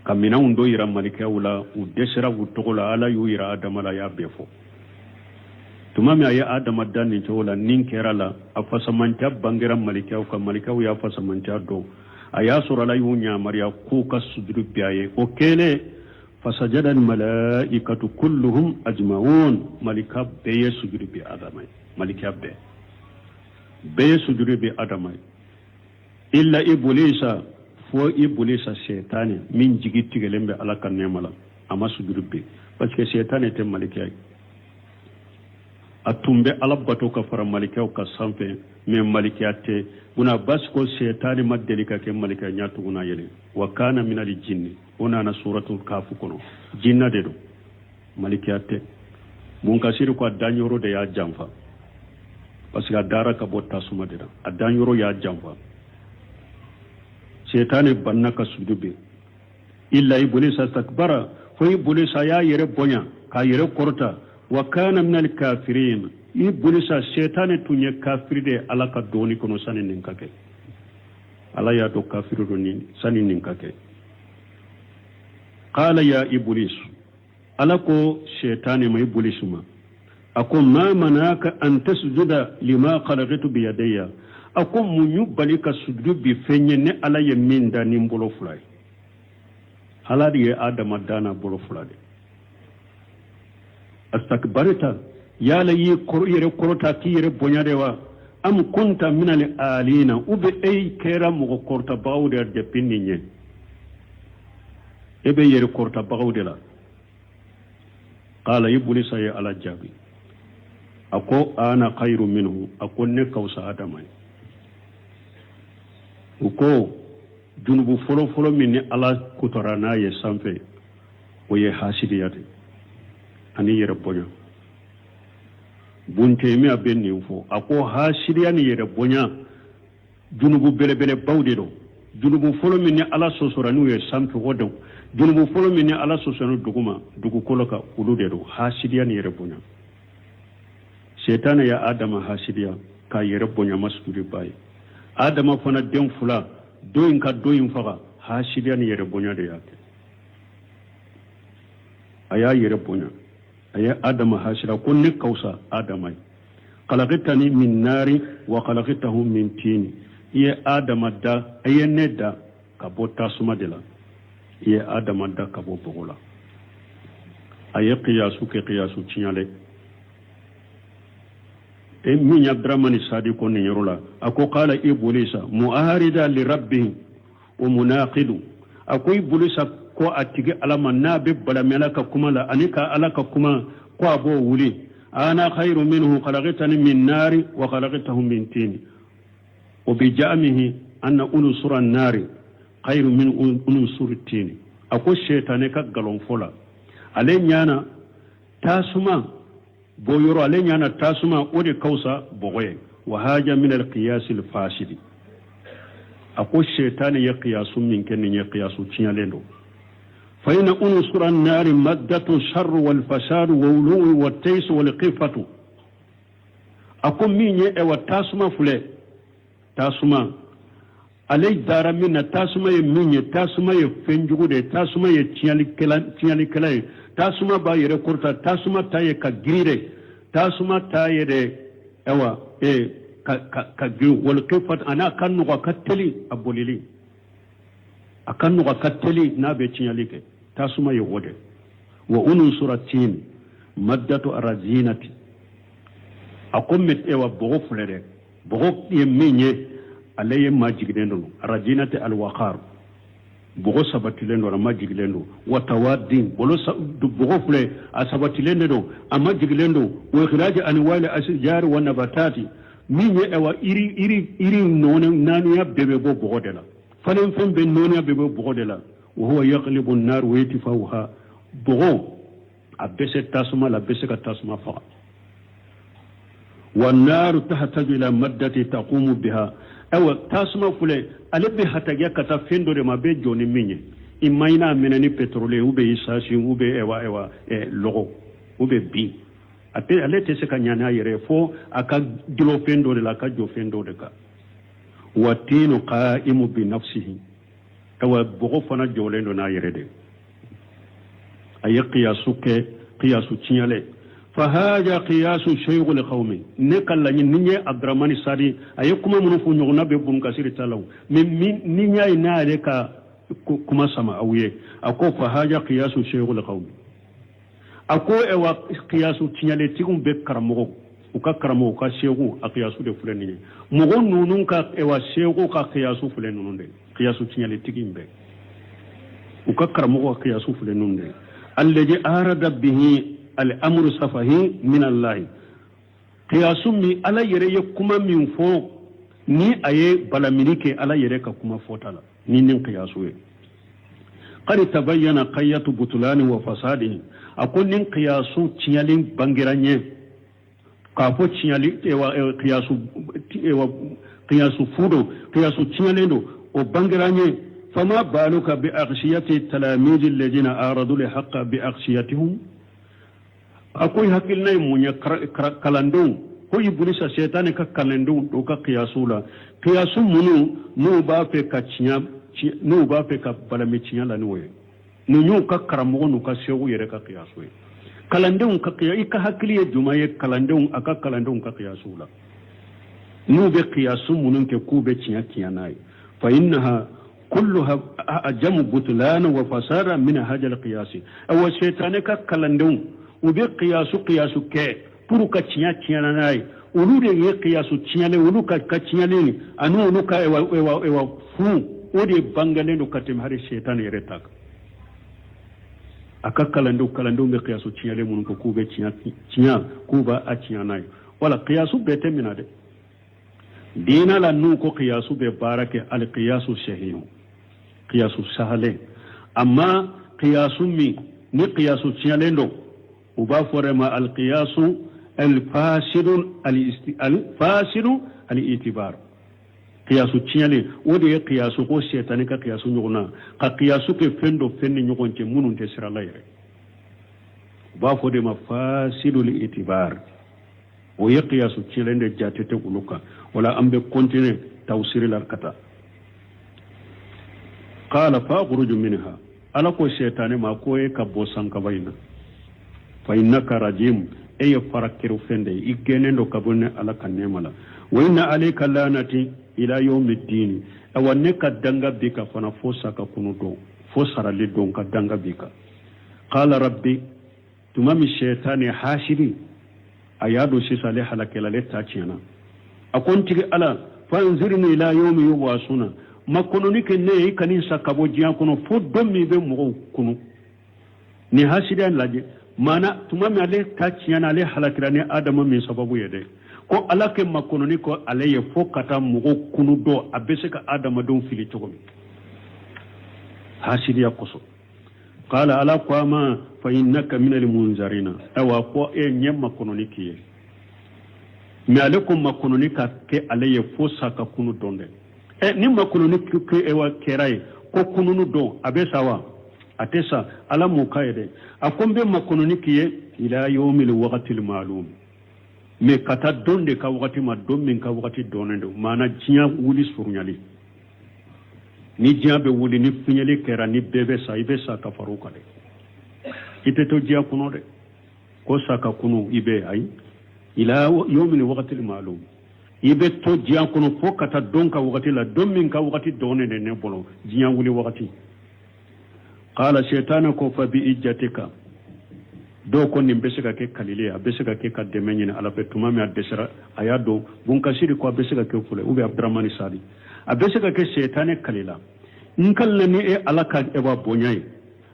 kamina undo yira malikaw la u desera u togola ala yu yira adama la ya befo tumami aye adama dani chola ninkera la afasamanta bangira malikaw ka malikaw ya fasamanta do aya sura la yunya maria ku ka sujudu biaye o kele fasajada al malaikatu kulluhum ajmaun malika beye sujudu bi adama malika beye sujudu bi adama illa iblisa fo iblisa shaytan min jigi tigelembe ala kan nemala ama sujudu bi parce que shaytan était malika atumbe alabato ka fara malikaw ka sanfɛ mais malikiyate una basko shaytani madelika ke malika nyatu una yele wa kana min al jinni ona na suratul kaf kono jinna de do malikiyate mun kasiri ko danyoro de ya jamfa parce que dara ka botta suma de da danyoro ya jamfa shaytani banna ka sudube illa iblis astakbara fo iblis ya yere bonya ka yere korta وكان من الكافرين إبليس الشيطان توني كافر دي على كدوني كنو ساني ننكاكي على يادو كافر دوني ساني ننكاكي qala ya iblis alako shaytani ma iblis ma ako ma manaka an tasjuda lima khalaqtu bi yadayya ako munyu balika sujudu bi fenye ne ala ye minda ni mbolo fulay haladi ye adama dana bolo fulade astakbarta ya la yi yere korota ki yere bonyadewa am kunta min al alina ube ay kera mo korta bawde de pinninye ebe yere korta bawde la qala iblis ya ala jabi ako ana khairu minhu ako ne kawsa adama uko junubu folo min ni ala kutorana ye sanfe o ye hasidiyate ani yere bonya bunte mi abenni ufo ako hasidiya ni yere bonya junubu bele bawde do junubu folo min ni ala sosoranu ye sanfe wodo junubu folo min ni ala sosoranu duguma dugu koloka ulude do hasidiya ni yere bonya shaytan ya adama hasidiya ka yere bonya masudi bayi adama fana den fula doyin ka doyin faga hasidiya ni yere bonya de yake aya yere bonya aya adama hasira ko ne kausa adama khalaqtani min nari wa khalaqtahu min tin ye adama da aye nedda ka bota suma de la ye adama da ka bo bogola aye qiyasu ke qiyasu tinyale e min abdramani sadi ko ne yorola ako qala ibulisa mu'arida li rabbih wa munaqidu ako ibulisa ko atigi alama nabe balamela ka kuma la anika alaka kuma ko abo wuli ana khairu minhu khalaqtani min nari wa khalaqtahu min tin wa bi jamihi anna unsura an-nari khairu min unsur tin ako shaytane ka galon fola ale nyana tasuma boyoro ale nyana tasuma ode kausa bogoye wa haja min al-qiyas al-fasid ako shaytane ya qiyasu min kenin ya qiyasu tinyalendo fa ina unsura an-nari maddatu sharr wal fasad wa ulu wa tays wal qifatu ako minye e wa tasuma fule tasuma ale dara minna tasuma ye minye tasuma ye fenjugude tasuma ye tinyali kala tasuma ba yere kurta tasuma taye ka girire tasuma taye de ewa ka giru wal qifat ana kanu ka teli abolili akannu ka kateli na be tinyali ke tasuma ye wode wa unsuratin maddatu arazinati akommet ewa bogo fulere bogo ye minye alaye majigdendo arazinati alwaqar bogo sabatilendo na majigdendo wa tawaddin bogo fule asabatilendo amma jigdendo wa ikhraj anwal asjar wa nabatati minye ewa iri nonen nanu ya bebe bogo de la falen fen be nonia bebe bogo de la wa huwa yaqlibu an-nar wa yatfawha bogo abese tasuma la bese ka tasuma fa wa an-nar tahtaju ila maddati taqumu biha aw tasuma fule alebe hataga kata fendo de mabe joni minye imayna menani petrole ube isasi ube ewa logo ube bi ate alete se kanyana yere fo aka dilo fendo de la ka jo fendo de ka watinu qa'imu bi nafsihi awa bogo fana jolendo na yerede ay qiyasu tinyale fa haja qiyasu shaykhul qawmi ne kala ninye abdurrahman sadi ay kuma mun fu nyogna be bun kasiri talaw min ninya ina le ka kuma sama awye ako fa haja qiyasu shaykhul qawmi ako ewa qiyasu tinyale tigum be karamo uka karamo ka shehu aqiyasu de fulani mugo nunun ka ewa shehu ka qiyasu fulani nunde qiyasu tinyale tigimbe uka karamo ka qiyasu fulani nunde alladhi arada bihi al-amru safahi min Allah qiyasu mi ala yere kuma min fo ni aye balaminike ala yere ka kuma fotala ni nin qiyasu e qad tabayyana qayatu butulani wa fasadihi akon nin qiyasu tinyalin bangiranye kafo tinyali ewa qiyasu fudo qiyasu tinyalendo o bangiranye fama baluka bi aghshiyati talamid alladhina aradu li haqqa bi aghshiyatihim akoy hakil nay munya kalandon ko ibulisa shaytan ka kalandon do ka qiyasula qiyasu munu no ba fe ka tinya no ba fe ka balami tinya la noye nunyu ka karamo nu ka sewu yere ka qiyasu kalandun ka qiya ika hakliye jumaye kalandun aka kalandun ka qiyasu la nu be qiyasu munun ke kube cinya kiyanai fa innaha كلها أجم بطلان وفساد من هذا القياس أو الشيطان كالندون وبقياس قياس كي بروكا تشيا تشيا ناي ولودي قياس تشيا لي ولوكا كتشيا لي أنو ولوكا إوا فو ودي بانغالين وكتم هذا الشيطان يرتاك أكا كالندون بقياس تشيا لي منك كوبا تشيا كوبا أتشيا ناي ولا قياس بيتي من هذا دينا لنوكو قياس ببارك القياس الشهير قياس سهل أما قياس مي ني قياس تشالندو وبافور ما القياس الفاسد الاعتبار قياس تشالي ودي قياس كو شيطان قياس نيغنا قياس كفندو فن نيغونتي منون تسرا لاير بافور ما فاسد الاعتبار ويقياس تشالند جاتته كلوكا ولا أمبي كونتيني توسير الاركتا قال فاخرج منها على كو شيطان ما كوي كبوسان كباينا فإنك رجيم أي فركر فندي إجنن كبون على كنملا وإن عليك لعنتي إلى يوم الدين أو أنك دنگا بك فنفوسا كنودو فوسر لدون كدنگا بك قال ربي تمام الشيطان حاشري أيادو سيسالي حلقة لتاتينا أكون تيجي على فانظرني إلى يوم يبعثون makononi ke ne kanisa kabo jiyan kono fo domi be mo kono ni hasida laje mana tuma mi ale tachiyan ale halakira ne adama min sababu yede ko alake makononi ko ale ye fo kata mo kono do abese ka adama don fili togo hasidiya koso qala ala qama fa innaka min al munzarina awa ko e nyemma kononi kiye mi ale ko makononi ka ke ale ye fo saka kono donde ni makuluni ke ewa kerai ko kununu don abesawa atesa ala mukaide akombe makuluni kiye ila yawmil waqtil ma'lum me kata donde ka waqti ma don min ka waqti donendo mana jiya wuli surnyali ni jiya be wuli ni finyali kera ni bebe sa ibe sa ka faruka de ite to jiya kuno de ko saka kunu ibe ay ila yawmil waqtil ma'lum ibe to jiyan kono fo kata don ka wakati la don min ka wakati done ne bolo jiyan wuli wakati qala shaytanu ko fa bi ijjatika do ko nim besega ke kalile besega ke ka demenye ala be tumami adesara ayado bun kasiri ko besega ke fule ube abdurrahman sadi abesega ke shaytane kalila in kallani e alaka e ba bonyai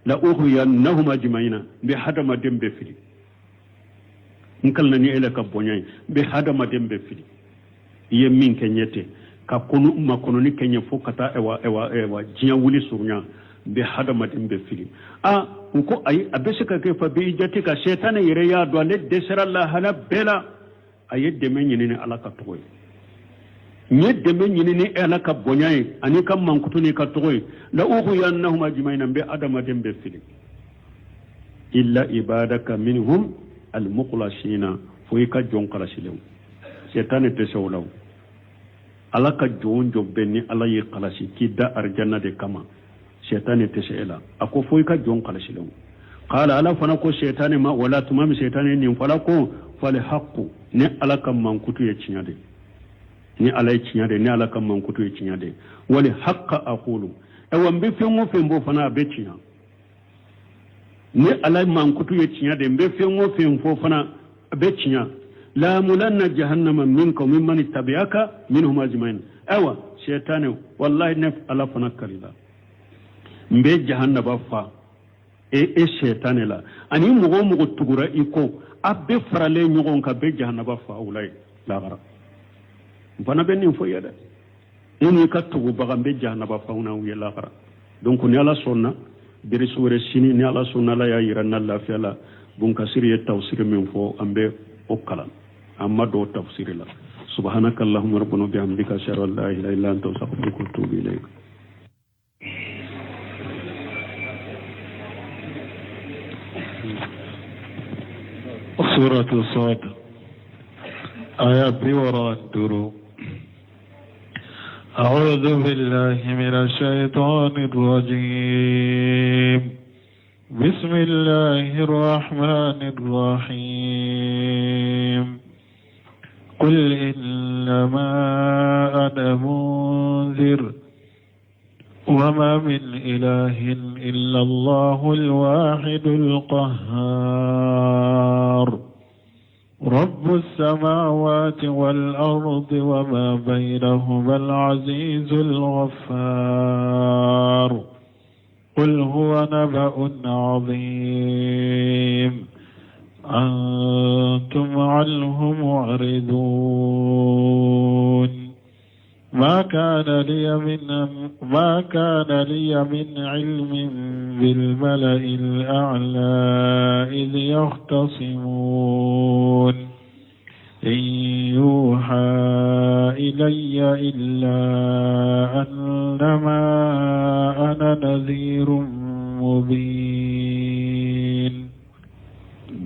la uhriyannahum ajmaina bi hadama dembe fili in kallani e la ka bonyai bi hadama dembe fili ye min kenyete ka konu makono ni kenye fo kata ewa jiya wuli surnya be hadama dimbe fili uko ay abeseka ke fa bi jati ka shaytan yere ya do le desara Allah hala bela ay deme nyini ni alaka toy nye deme nyini ni alaka bonyai ani kam mankutu ni ka toy la uhu yanahum ajmaina be adama dimbe fili illa ibadaka minhum almuqlasina fo ka jonkala silew shaytan te sewlaw alaka jonjo benni ala yi qalasi kidda arjanna de kama shaytan te sela ako fo ka jonkala silew qala ala fana ko shaytan ma wala tumam shaytan ni fala ko fal haqqu ni alaka mankutu ye cinyade ni alay cinyade ni alaka mankutu ye cinyade wali haqqa aqulu e wambe fengo fembo fana be cinya ni alay mankutu ye cinyade mbe fengo femfo fana be cinya لا ملن جهنم منكم ممن اتبعك منهم اجمعين ايوا شيطان والله نف على فنكر لا مبي جهنم بفا شيطان لا اني مغو تغرا ايكو ابي فرالي نيغون كا بي جهنم بفا اولي لا غرا فانا بني فو يدا اني كتو بغا بي جهنم بفا ونا وي لا غرا دونك ني على سنه بري سوره سيني ني على سنه لا يا يرن الله فيلا بون كسير التوسير من فو امبي اوكلا أما دو تفسير الله سبحانك اللهم ربنا بحمدك أشهد أن لا إله إلا أنت أستغفرك وأتوب إليك سورة الصاد آيات وراء الدروب أعوذ بالله من الشيطان الرجيم الله الرحمن الرحيم قل إنما أنا منذر وما من إله إلا الله الواحد القهار رب السماوات والأرض وما بينهما العزيز الغفار قل هو نبأ عظيم أنتم عنه معرضون ما كان لي من علم بالملأ الأعلى إذ يختصمون إن يوحى إلي إلا أنما أنا نذير مبين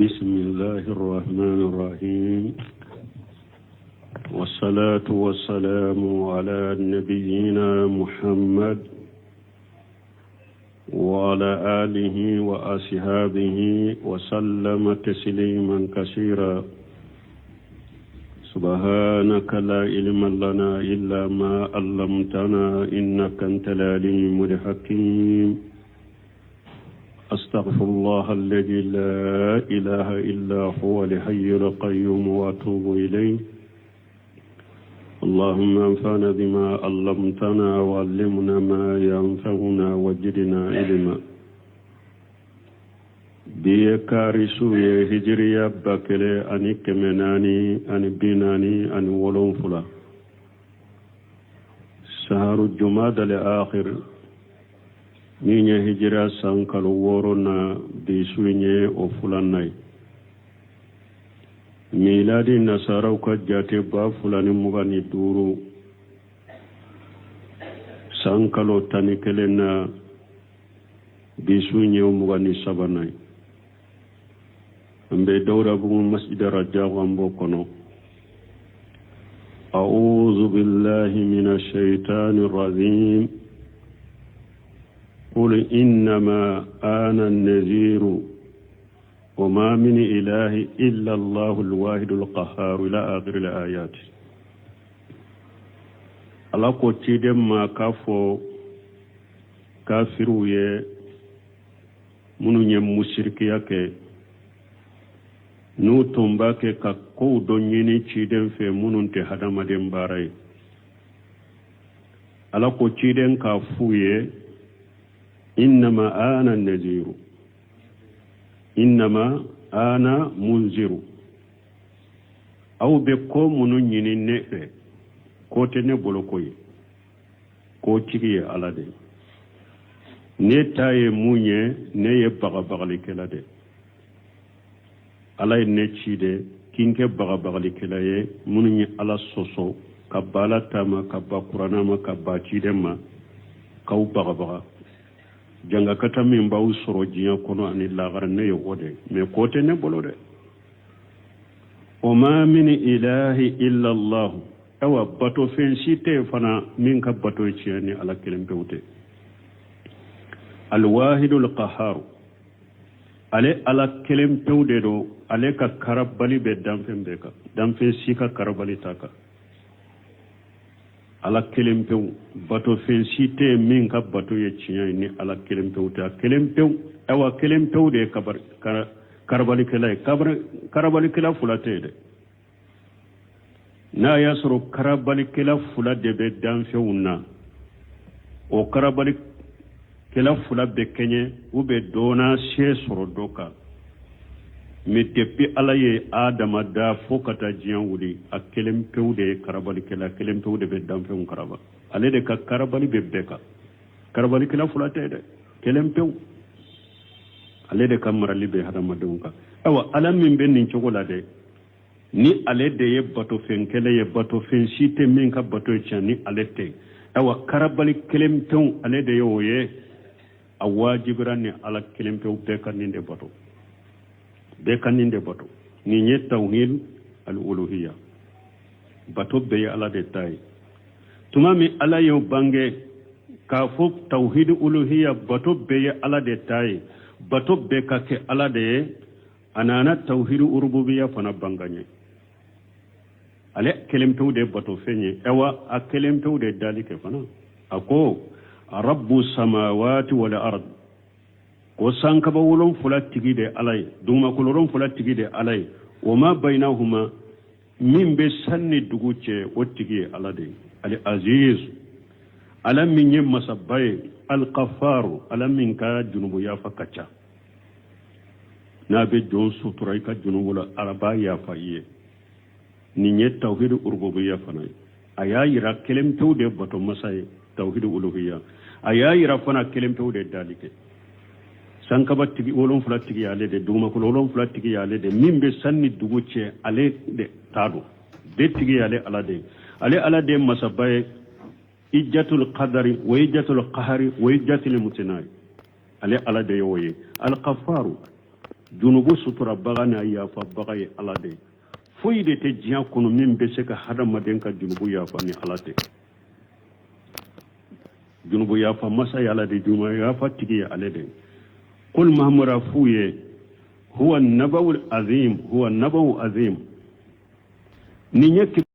بسم الله الرحمن الرحيم والصلاة والسلام على نبينا محمد وعلى آله وأصحابه وسلم تسليما كثيرا سبحانك لا علم لنا إلا ما علمتنا إنك أنت العليم الحكيم أستغفر الله الذي لا إله إلا هو الحي القيوم وأتوب إليه اللهم انفعنا بما علمتنا وعلمنا ما ينفعنا وزدنا علما بيكارسو هجريا بكلي أني كمناني أني بيناني أني ولون فلا سهر الجماد الآخر نيني هجرا سانكالو ورونا بيسويني وفلاناي ميلادي نصارى وكجاتي بافلاني مغاني دورو سانكالو تانيكلنا بيسويني ومغاني سباناي أمبي دورا بو مسجد رجاء وامبوكونو أعوذ بالله من الشيطان الرجيم قل إنما أنا النذير وما من إله إلا الله الواحد القهار إلى آخر الآيات ala ko ciden ma k'a fɔ kafiriw ye minnu ye musirikiya kɛ n'u tun b'a kɛ ka kow dɔ ɲini ciden fɛ minnu tɛ hadamaden baara ye ala ko ciden k'a f'u ye innama ana naziru innama ana munziru aw bɛ ko minnu ɲini ne fɛ ko tɛ ne bolo ko ye ko tigi ye ala de ne ta ye mun ye ne ye bagabagalikɛla de ala ye ne ci de kin kɛ bagabagalikɛla ye minnu ye ala sɔsɔ ka ba ala taama ka ba kuranna ma ka ba ciden ma k'aw bagabaga jangakata min b'aw sɔrɔ diɲɛ kɔnɔ ani lagara ne ye o de mais ko tɛ ne bolo dɛ o ma min ilahi illa allah awa bato fen si tɛ fana min ka bato ye tiɲɛ ni ala kelen pewu tɛ alwahidul qahar ale ala kelen pewu de do ale ka karabali bɛ danfɛn bɛɛ kan danfɛn si ka karabali ta kan ala kelen pewu bato fen si tɛ min ka bato ye tiɲɛ ni ala kelen pewu tɛ kelen pewu awa kelen pewu de ye karabalikɛla ye karabalikɛla fula tɛ dɛ n'a y'a sɔrɔ karabalikɛla fula de bɛ danfɛnw na o karabalikɛla fula bɛ kɛɲɛ u bɛ dɔɔna se sɔrɔ dɔ kan mais depuis ala ye adama da fo ka taa diɲɛ wuli a kelen pewu de ye karabalikɛla kelen pewu de bɛ danfɛnw karaba ale de ka karabali bɛ bɛɛ kan karabalikɛla fula tɛ dɛ kelen pewu ale de ka marali bɛ hadamadenw kan awa ala min bɛ nin cogo la dɛ ni ale de ye batofɛn kɛlɛ ye batofɛn si tɛ min ka bato ye tiɲɛ ni ale tɛ awa karabali kelen pewu ale de ye o ye a wajibira ni ala kelen pewu bɛɛ ka nin de bato bɛɛ ka nin de bato nin ye tawhid al-uluhiyya bato bɛɛ ye ala de ta ye tuma min ala y'o bange k'a fɔ tawhid uluhiyya bato bɛɛ ye ala de ta ye bato be ka ke ala de anana tawhid urububiyya fana banganye ale kelemtew de bato fenye ewa a kelemtew de dalike fana ako rabbu samawati wal ard ko sankaba wolon fula tigi de alay duma ko loron fula tigi de alay wama bainahuma min be sanni duguce o tigi ala de al aziz alam min yem masabay al qaffar alam min ka junubu ya fakacha na be jon suturai ka junubu la araba ya faye ni nye tawhid urububiyya fana aya yira kelemtew de bato masay tawhid uluhiyya aya yira fana kelemtew de dalike sankaba tigi wolon fula tigi yale de duma ko wolon fula tigi yale de mimbe sanni duguce ale de tado de tigi yale ala de masabaye ijjatul qadari wa ijjatul qahari wa ijjatul mutinai ale ala de yoye al qafaru junubu sutura bagana ya fa bagaye ala de foyi de te jiya kono mimbe se ka hadamaden ka junubu ya fa ni ala de junubu ya fa masa ya ala de juma ya fa tigi ale de قل مهمرا فويه هو النبأ العظيم نينيك